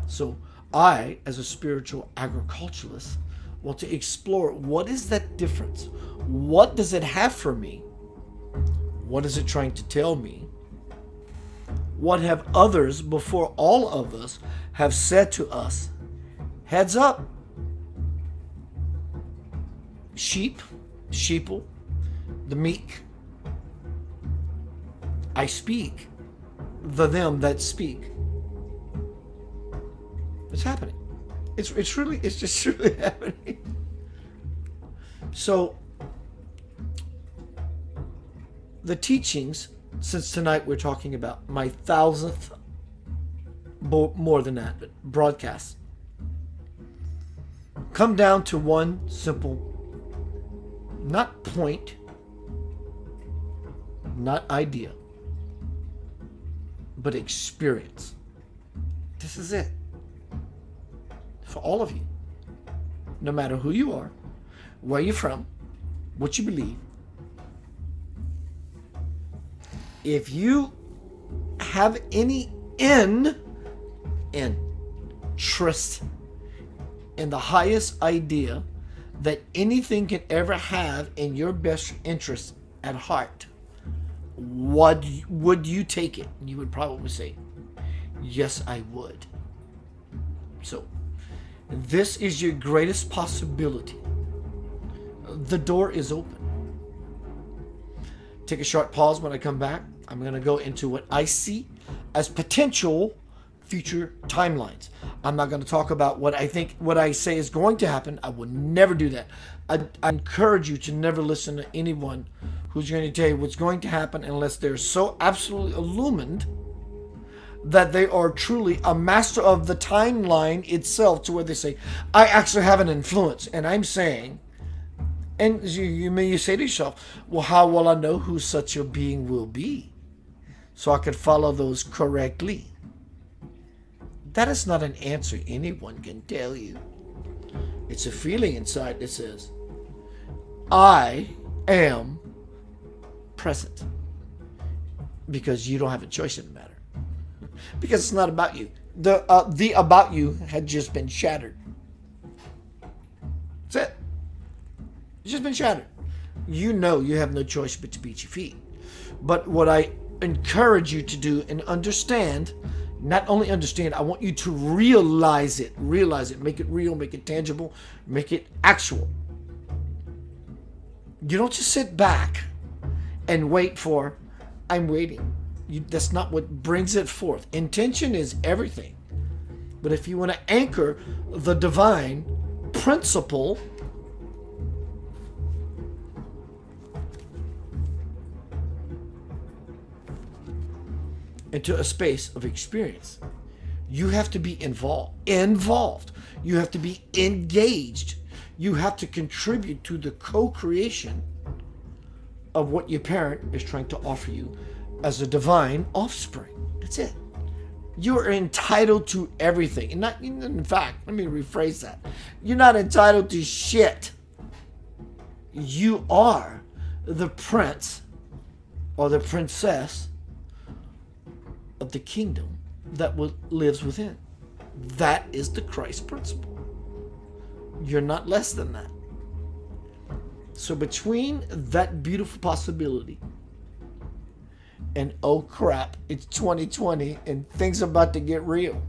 So I, as a spiritual agriculturalist, want to explore what is that difference? What does it have for me? What is it trying to tell me? What have others before all of us have said to us? Heads up. Sheep, sheeple, the meek. I speak, the them that speak. It's happening. It's just really happening. So, the teachings, since tonight we're talking about my 1000th, more than that, but broadcast, come down to one simple, not point, not idea, but experience. This is it. For all of you. No matter who you are, where you're from, what you believe. If you have any interest in the highest idea that anything can ever have in your best interest at heart, would you take it? You would probably say, yes, I would. So, this is your greatest possibility. The door is open. Take a short pause. When I come back, I'm going to go into what I see as potential future timelines. I'm not going to talk about what I say is going to happen. I will never do that. I encourage you to never listen to anyone who's going to tell you what's going to happen unless they're so absolutely illumined that they are truly a master of the timeline itself, to where they say, I actually have an influence. And I'm saying, and you say to yourself, well, how will I know who such a being will be so I can follow those correctly? That is not an answer anyone can tell you. It's a feeling inside that says, I am present. Because you don't have a choice in the matter. Because it's not about you. The about you had just been shattered. That's it. It's just been shattered. You know you have no choice but to beat your feet. But what I encourage you to do and understand, not only understand, I want you to realize it, make it real, make it tangible, make it actual. You don't just sit back and wait for, I'm waiting. That's not what brings it forth. Intention is everything. But if you want to anchor the divine principle into a space of experience, you have to be involved. You have to be engaged. You have to contribute to the co-creation of what your parent is trying to offer you as a divine offspring. That's it. You are entitled to everything. And not, in fact, let me rephrase that. You're not entitled to shit. You are the prince or the princess of the kingdom that lives within. That is the Christ principle. You're not less than that. So between that beautiful possibility and oh crap, it's 2020 and things are about to get real.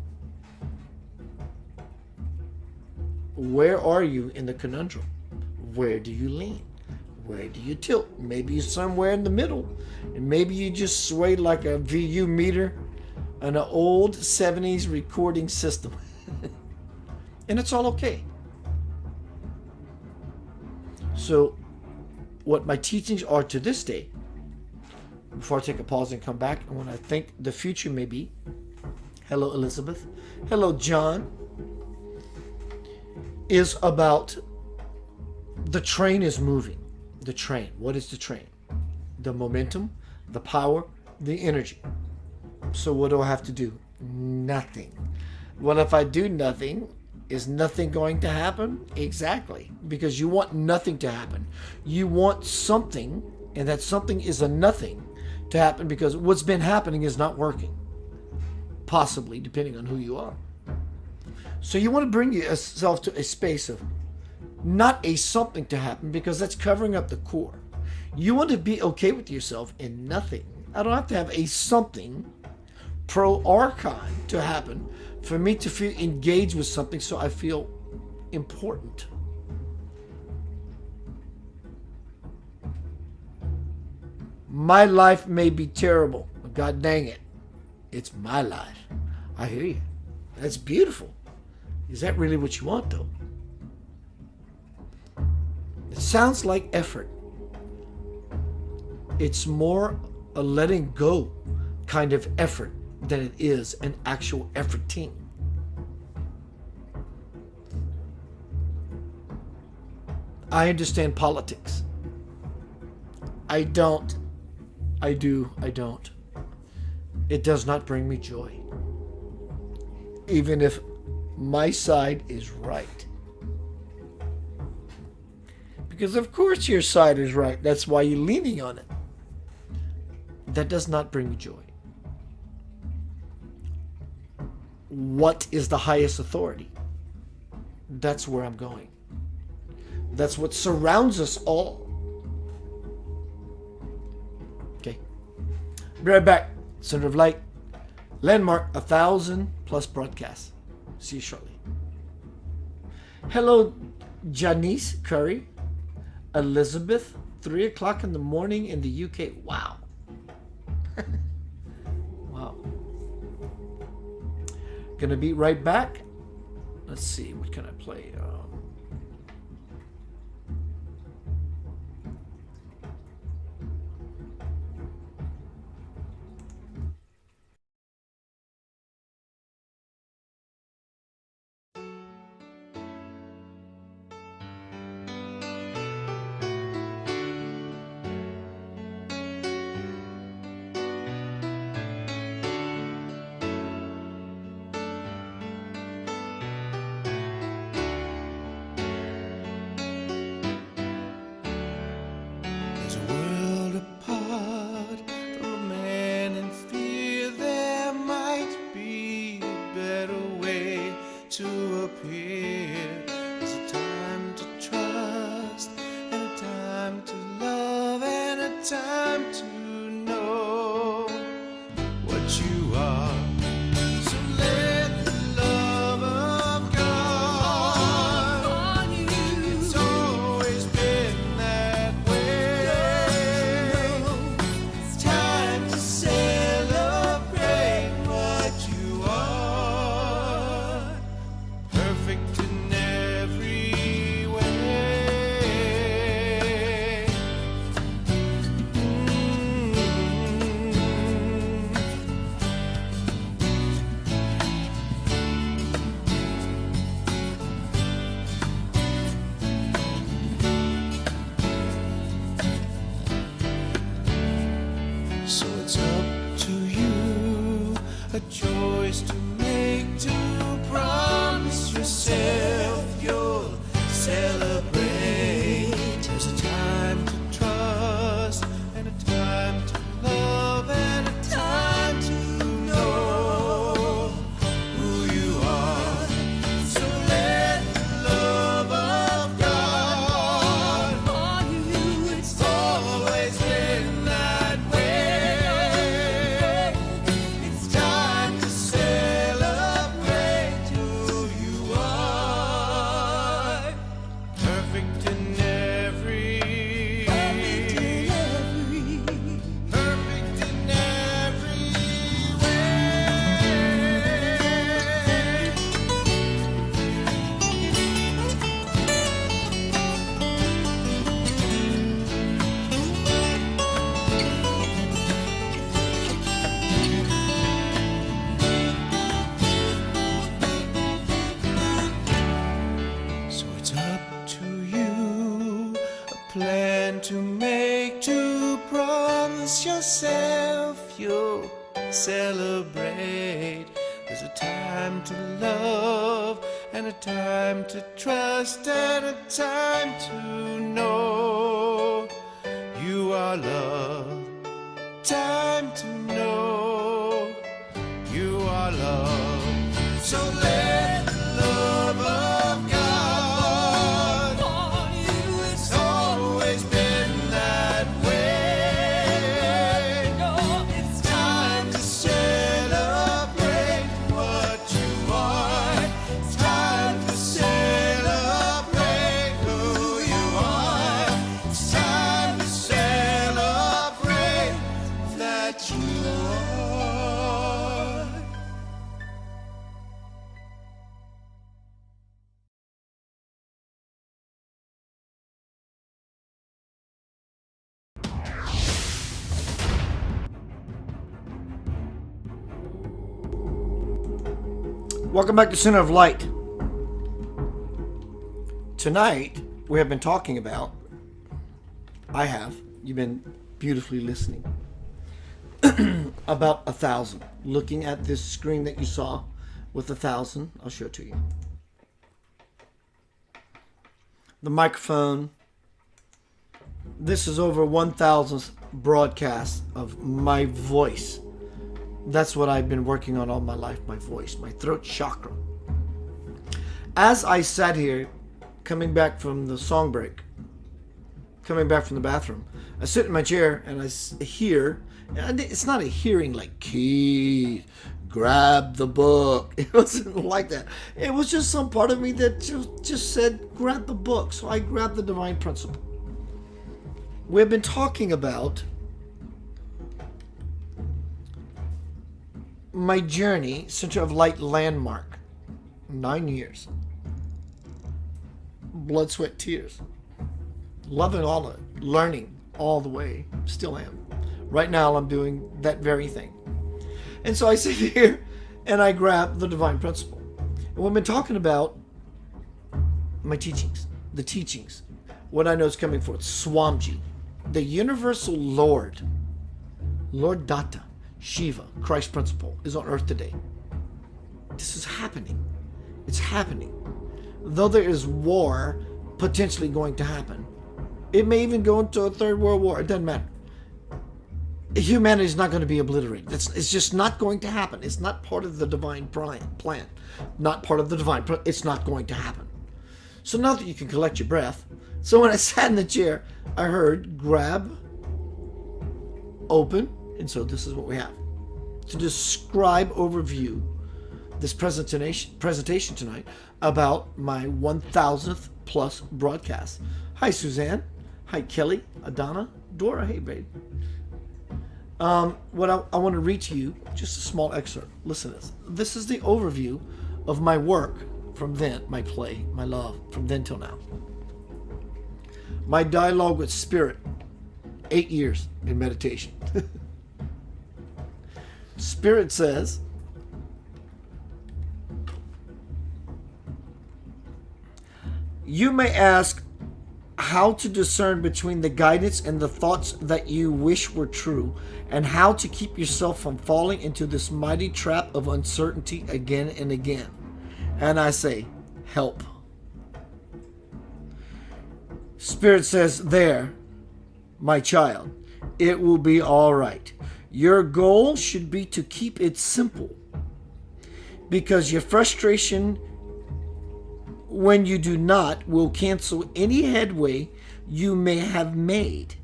Where are you in the conundrum? Where do you lean? Where do you tilt? Maybe you're somewhere in the middle, and maybe you just sway like a VU meter on an old 70s recording system. And it's all okay. So, what my teachings are to this day, before I take a pause and come back, and when I think the future may be, hello Elizabeth, hello John, is about the train is moving. The train. What is the train? The momentum, the power, the energy. So what do I have to do? Nothing. Well, if I do nothing, is nothing going to happen? Exactly. Because you want nothing to happen. You want something, and that something is a nothing to happen because what's been happening is not working. Possibly, depending on who you are. So you want to bring yourself to a space of not a something to happen because that's covering up the core. You want to be okay with yourself in nothing. I don't have to have a something, pro or con, to happen for me to feel engaged with something so I feel important. My life may be terrible, but God dang it, it's my life. I hear you. That's beautiful. Is that really what you want, though? It sounds like effort. It's more a letting go kind of effort than it is an actual efforting. I understand politics. I don't. I do. I don't. It does not bring me joy. Even if my side is right. Because of course your side is right. That's why you're leaning on it. That does not bring me joy. What is the highest authority? That's where I'm going. That's what surrounds us all. Okay. Be right back. Center of Light. Landmark 1,000+ broadcasts. See you shortly. Hello, Janice Curry. Elizabeth, 3 o'clock in the morning in the UK. Wow. Wow. Gonna be right back. Let's see, what can I play? Time to know what you are. So let the love of God on you. It's always been that way. It's time to celebrate what you are. Perfect in every way. So it's up to you, a choice to make, to promise yourself you'll celebrate. There's a time to trust, and a time to love, and a time to know who you are. So let the love of God on you. It's always been that way. It's time to celebrate who you are. Brace yourself, you'll celebrate. There's a time to love, and a time to trust, and a time to know you are loved. Time to know you are loved. So let the love of God on you. It's always been that way. It's time to celebrate what you are. It's time to celebrate who you are. It's time to celebrate that you are. Welcome back to Center of Light. Tonight, we have been talking about, you've been beautifully listening, about 1,000. Looking at this screen that you saw with 1,000, I'll show it to you. The microphone. This is over 1,000th broadcast of my voice. That's what I've been working on all my life, my voice, my throat chakra. As I sat here, coming back from the song break, coming back from the bathroom, I sit in my chair and I hear, and it's not a hearing like, Keith, grab the book. It wasn't like that. It was just some part of me that just said, grab the book. So I grabbed the Divine Principle. We've been talking about my journey, Center of Light landmark, 9 years. Blood, sweat, tears. Loving all of it. Learning all the way. Still am. Right now I'm doing that very thing. And so I sit here and I grab the Divine Principle. And we've been talking about my teachings. The teachings. What I know is coming forth. Swamji. The universal Lord. Lord Datta. Shiva, Christ principle, is on earth today. This is happening. It's happening. Though there is war potentially going to happen, it may even go into a third world war. It doesn't matter. Humanity is not going to be obliterated. It's just not going to happen. It's not part of the divine plan. Not part of the divine plan. It's not going to happen. So now that you can collect your breath, so when I sat in the chair, I heard grab, open, and so this is what we have. To describe, overview this presentation tonight about my 1,000th plus broadcast. Hi, Suzanne. Hi, Kelly, Adana, Dora. Hey, babe. What I want to read to you, just a small excerpt. Listen to this. This is the overview of my work from then, my play, my love, from then till now. My dialogue with Spirit, 8 years in meditation. Spirit says, you may ask how to discern between the guidance and the thoughts that you wish were true, and how to keep yourself from falling into this mighty trap of uncertainty again and again. And I say, help. Spirit says, there, my child, it will be all right. Your goal should be to keep it simple, because your frustration when you do not will cancel any headway you may have made.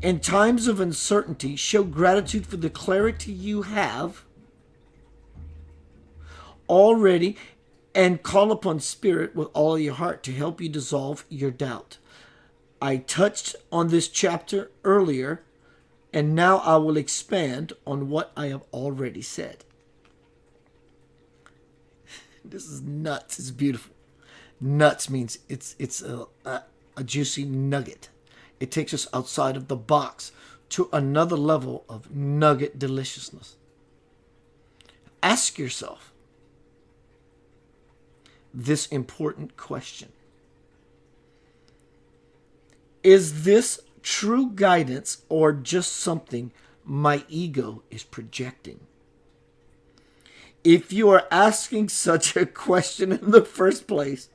In times of uncertainty, show gratitude for the clarity you have already, and call upon Spirit with all your heart to help you dissolve your doubt. I touched on this chapter earlier, and now I will expand on what I have already said. This is nuts. It's beautiful. Nuts means it's a juicy nugget. It takes us outside of the box to another level of nugget deliciousness. Ask yourself this important question. Is this true guidance or just something my ego is projecting. If you are asking such a question in the first place,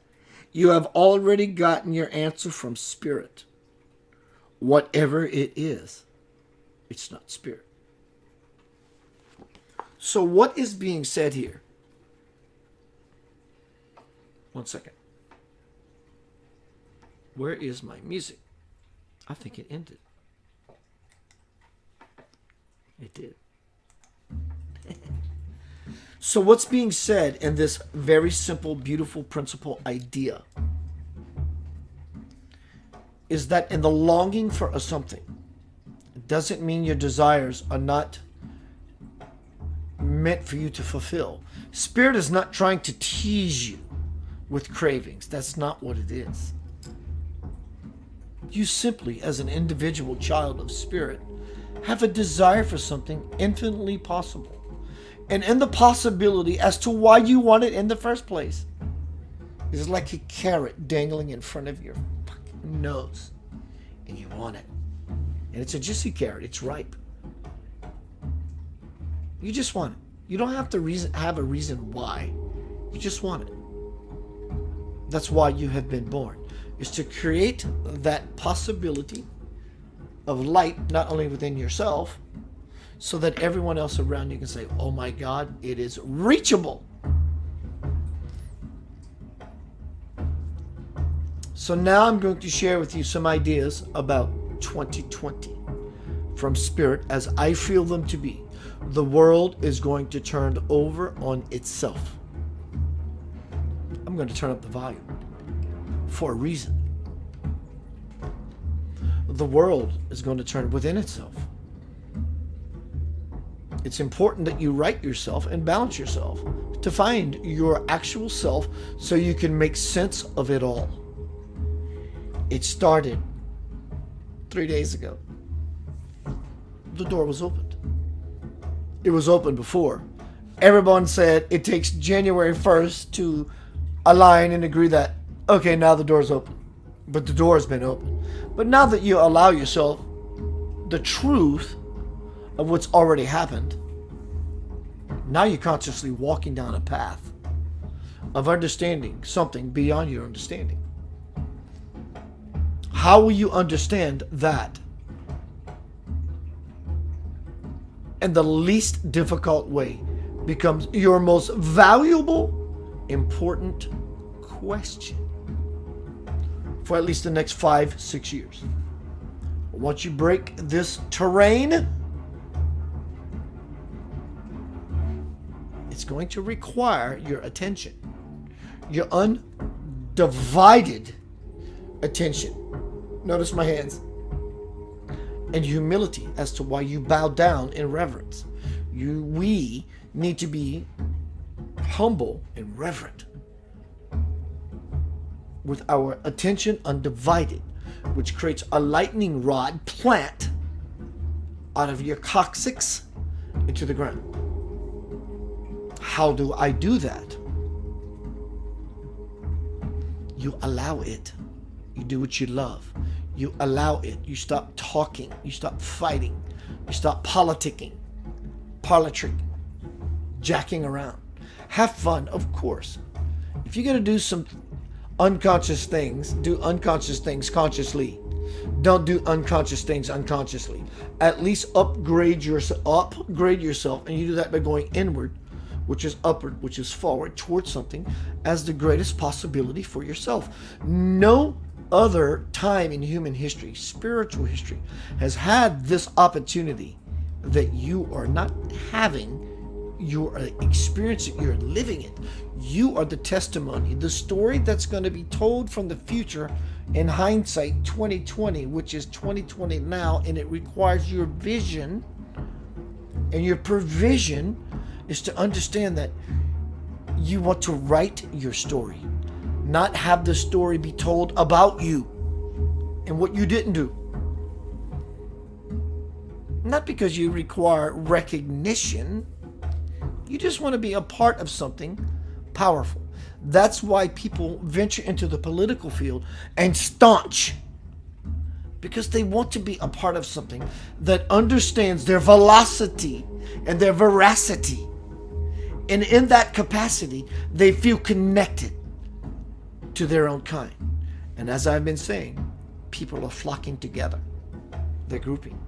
you have already gotten your answer from spirit. Whatever it is, it's not spirit. So what is being said here? One second. Where is my music? I think it ended. It did. So what's being said in this very simple, beautiful principle idea is that in the longing for a something, it doesn't mean your desires are not meant for you to fulfill. Spirit is not trying to tease you with cravings. That's not what it is. You simply, as an individual child of spirit, have a desire for something infinitely possible. And in the possibility as to why you want it in the first place is like a carrot dangling in front of your fucking nose. And you want it. And it's a juicy carrot. It's ripe. You just want it. You don't have to have a reason why. You just want it. That's why you have been born. Is to create that possibility of light, not only within yourself, so that everyone else around you can say, oh my God, it is reachable. So now I'm going to share with you some ideas about 2020 from Spirit as I feel them to be. The world is going to turn over on itself. I'm going to turn up the volume for a reason. The world is going to turn within itself. It's important that you right yourself and balance yourself to find your actual self so you can make sense of it all. It started 3 days ago. The door was opened. It was open before. Everyone said it takes January 1st to align and agree that, okay, now the door's open. But the door has been open. But now that you allow yourself the truth of what's already happened, now you're consciously walking down a path of understanding something beyond your understanding. How will you understand that? And the least difficult way becomes your most valuable, important question for at least the next 5-6 years. Once you break this terrain, it's going to require your attention, your undivided attention. Notice my hands. And humility as to why you bow down in reverence. We need to be humble and reverent with our attention undivided, which creates a lightning rod plant out of your coccyx into the ground. How do I do that? You allow it. You do what you love. You allow it. You stop talking. You stop fighting. You stop politicking, jacking around. Have fun, of course. If you're going to do some unconscious things, do unconscious things consciously. Don't do unconscious things unconsciously. At least upgrade yourself, and you do that by going inward, which is upward, which is forward towards something as the greatest possibility for yourself. No other time in human history, spiritual history, has had this opportunity that you are not having. You are experiencing, you're living it. You are the testimony, the story that's going to be told from the future in hindsight 2020, which is 2020 now, and it requires your vision and your provision is to understand that you want to write your story, not have the story be told about you and what you didn't do. Not because you require recognition. You just want to be a part of something powerful. That's why people venture into the political field and staunch because they want to be a part of something that understands their velocity and their veracity. And in that capacity, they feel connected to their own kind. And as I've been saying, people are flocking together. They're grouping.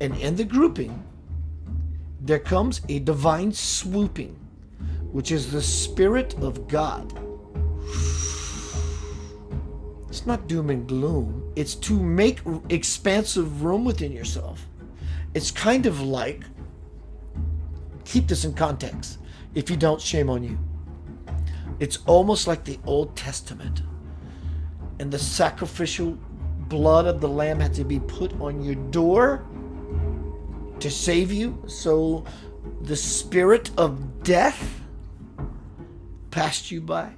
And in the grouping, there comes a divine swooping, which is the Spirit of God. It's not doom and gloom. It's to make expansive room within yourself. It's kind of like, keep this in context. If you don't, shame on you. It's almost like the Old Testament. And the sacrificial blood of the lamb had to be put on your door to save you. So the spirit of death passed you by.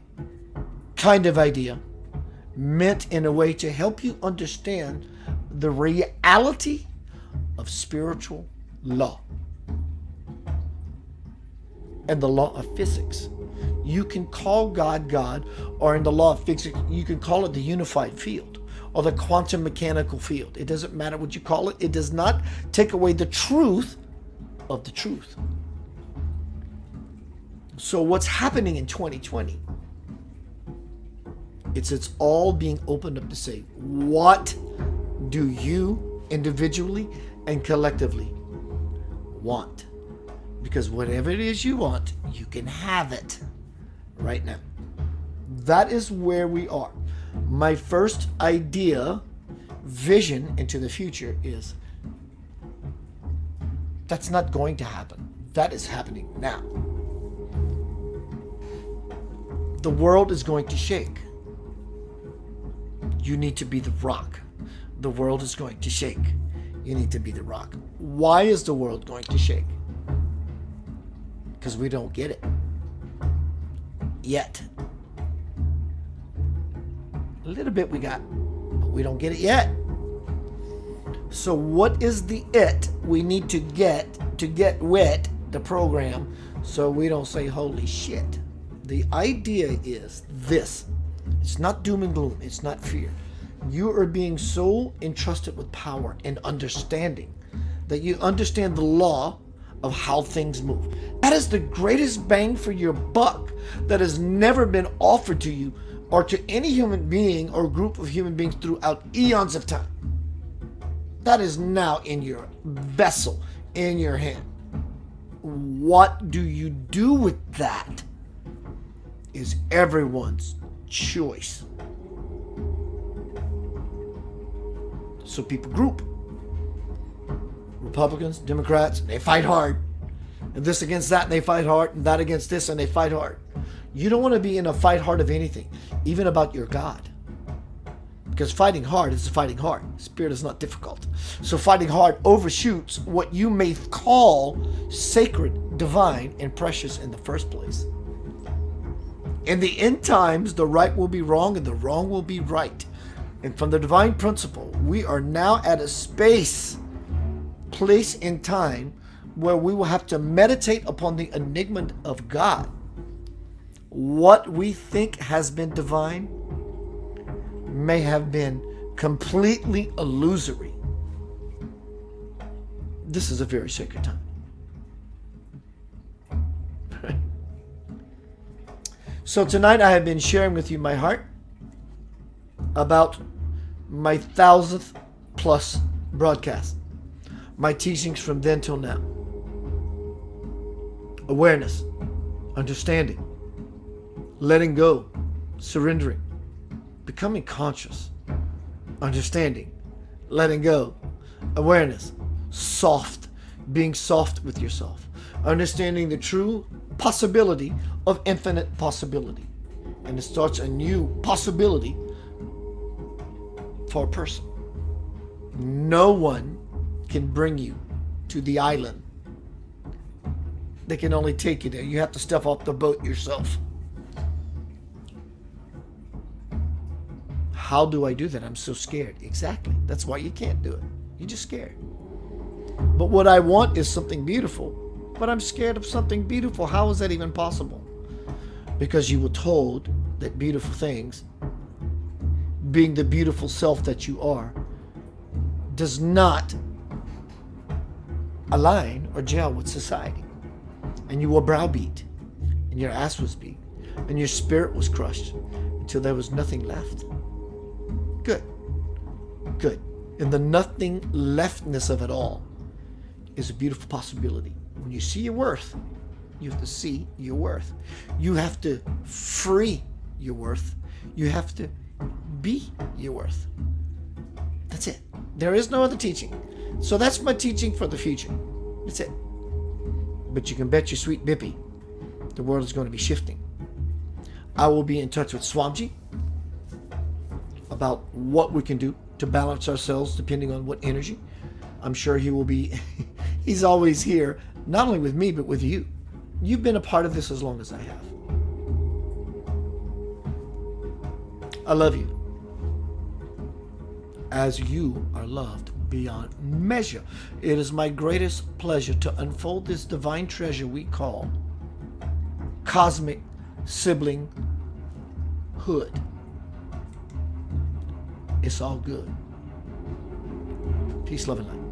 Kind of idea. Meant in a way to help you understand the reality of spiritual law and the law of physics. You can call God God, or in the law of physics, you can call it the unified field or the quantum mechanical field. It doesn't matter what you call it. It does not take away the truth of the truth. So what's happening in 2020? It's all being opened up to say, what do you individually and collectively want? Because whatever it is you want, you can have it right now. That is where we are. My first idea, vision into the future is that's not going to happen. That is happening now. The world is going to shake. You need to be the rock. The world is going to shake. You need to be the rock. Why is the world going to shake? Because we don't get it yet. A little bit we got, but we don't get it yet. So what is the it we need to get wet the program so we don't say holy shit? The idea is this. It's not doom and gloom. It's not fear. You are being so entrusted with power and understanding that you understand the law of how things move. That is the greatest bang for your buck that has never been offered to you or to any human being or group of human beings throughout eons of time. That is now in your vessel, in your hand. What do you do with that is everyone's choice. So people group. Republicans, Democrats, they fight hard. And this against that, and they fight hard. And that against this, and they fight hard. You don't want to be in a fight hard of anything, even about your God. Because fighting hard is fighting hard. Spirit is not difficult. So fighting hard overshoots what you may call sacred, divine, and precious in the first place. In the end times, the right will be wrong and the wrong will be right. And from the divine principle, we are now at a place in time where we will have to meditate upon the enigma of God. What we think has been divine may have been completely illusory. This is a very sacred time. So tonight I have been sharing with you my heart about my 1000th plus broadcast. My teachings from then till now. Awareness, understanding, letting go, surrendering, becoming conscious, understanding, letting go, awareness, soft, being soft with yourself, understanding the true possibility of infinite possibility. And it starts a new possibility for a person. No one can bring you to the island. They can only take you there. You have to step off the boat yourself. How do I do that? I'm so scared. Exactly. That's why you can't do it. You're just scared. But what I want is something beautiful. But I'm scared of something beautiful. How is that even possible? Because you were told that beautiful things being the beautiful self that you are does not align or gel with society, and you were browbeat, and your ass was beat, and your spirit was crushed until there was nothing left. Good. Good. And the nothing leftness of it all is a beautiful possibility. When you see your worth, you have to see your worth. You have to free your worth. You have to be your worth. That's it. There is no other teaching. So that's my teaching for the future. That's it. But you can bet your sweet bippy, the world is going to be shifting. I will be in touch with Swamji about what we can do to balance ourselves depending on what energy. I'm sure he will be, he's always here, not only with me, but with you. You've been a part of this as long as I have. I love you. As you are loved beyond measure. It is my greatest pleasure to unfold this divine treasure we call cosmic sibling hood. It's all good. Peace, love, and light.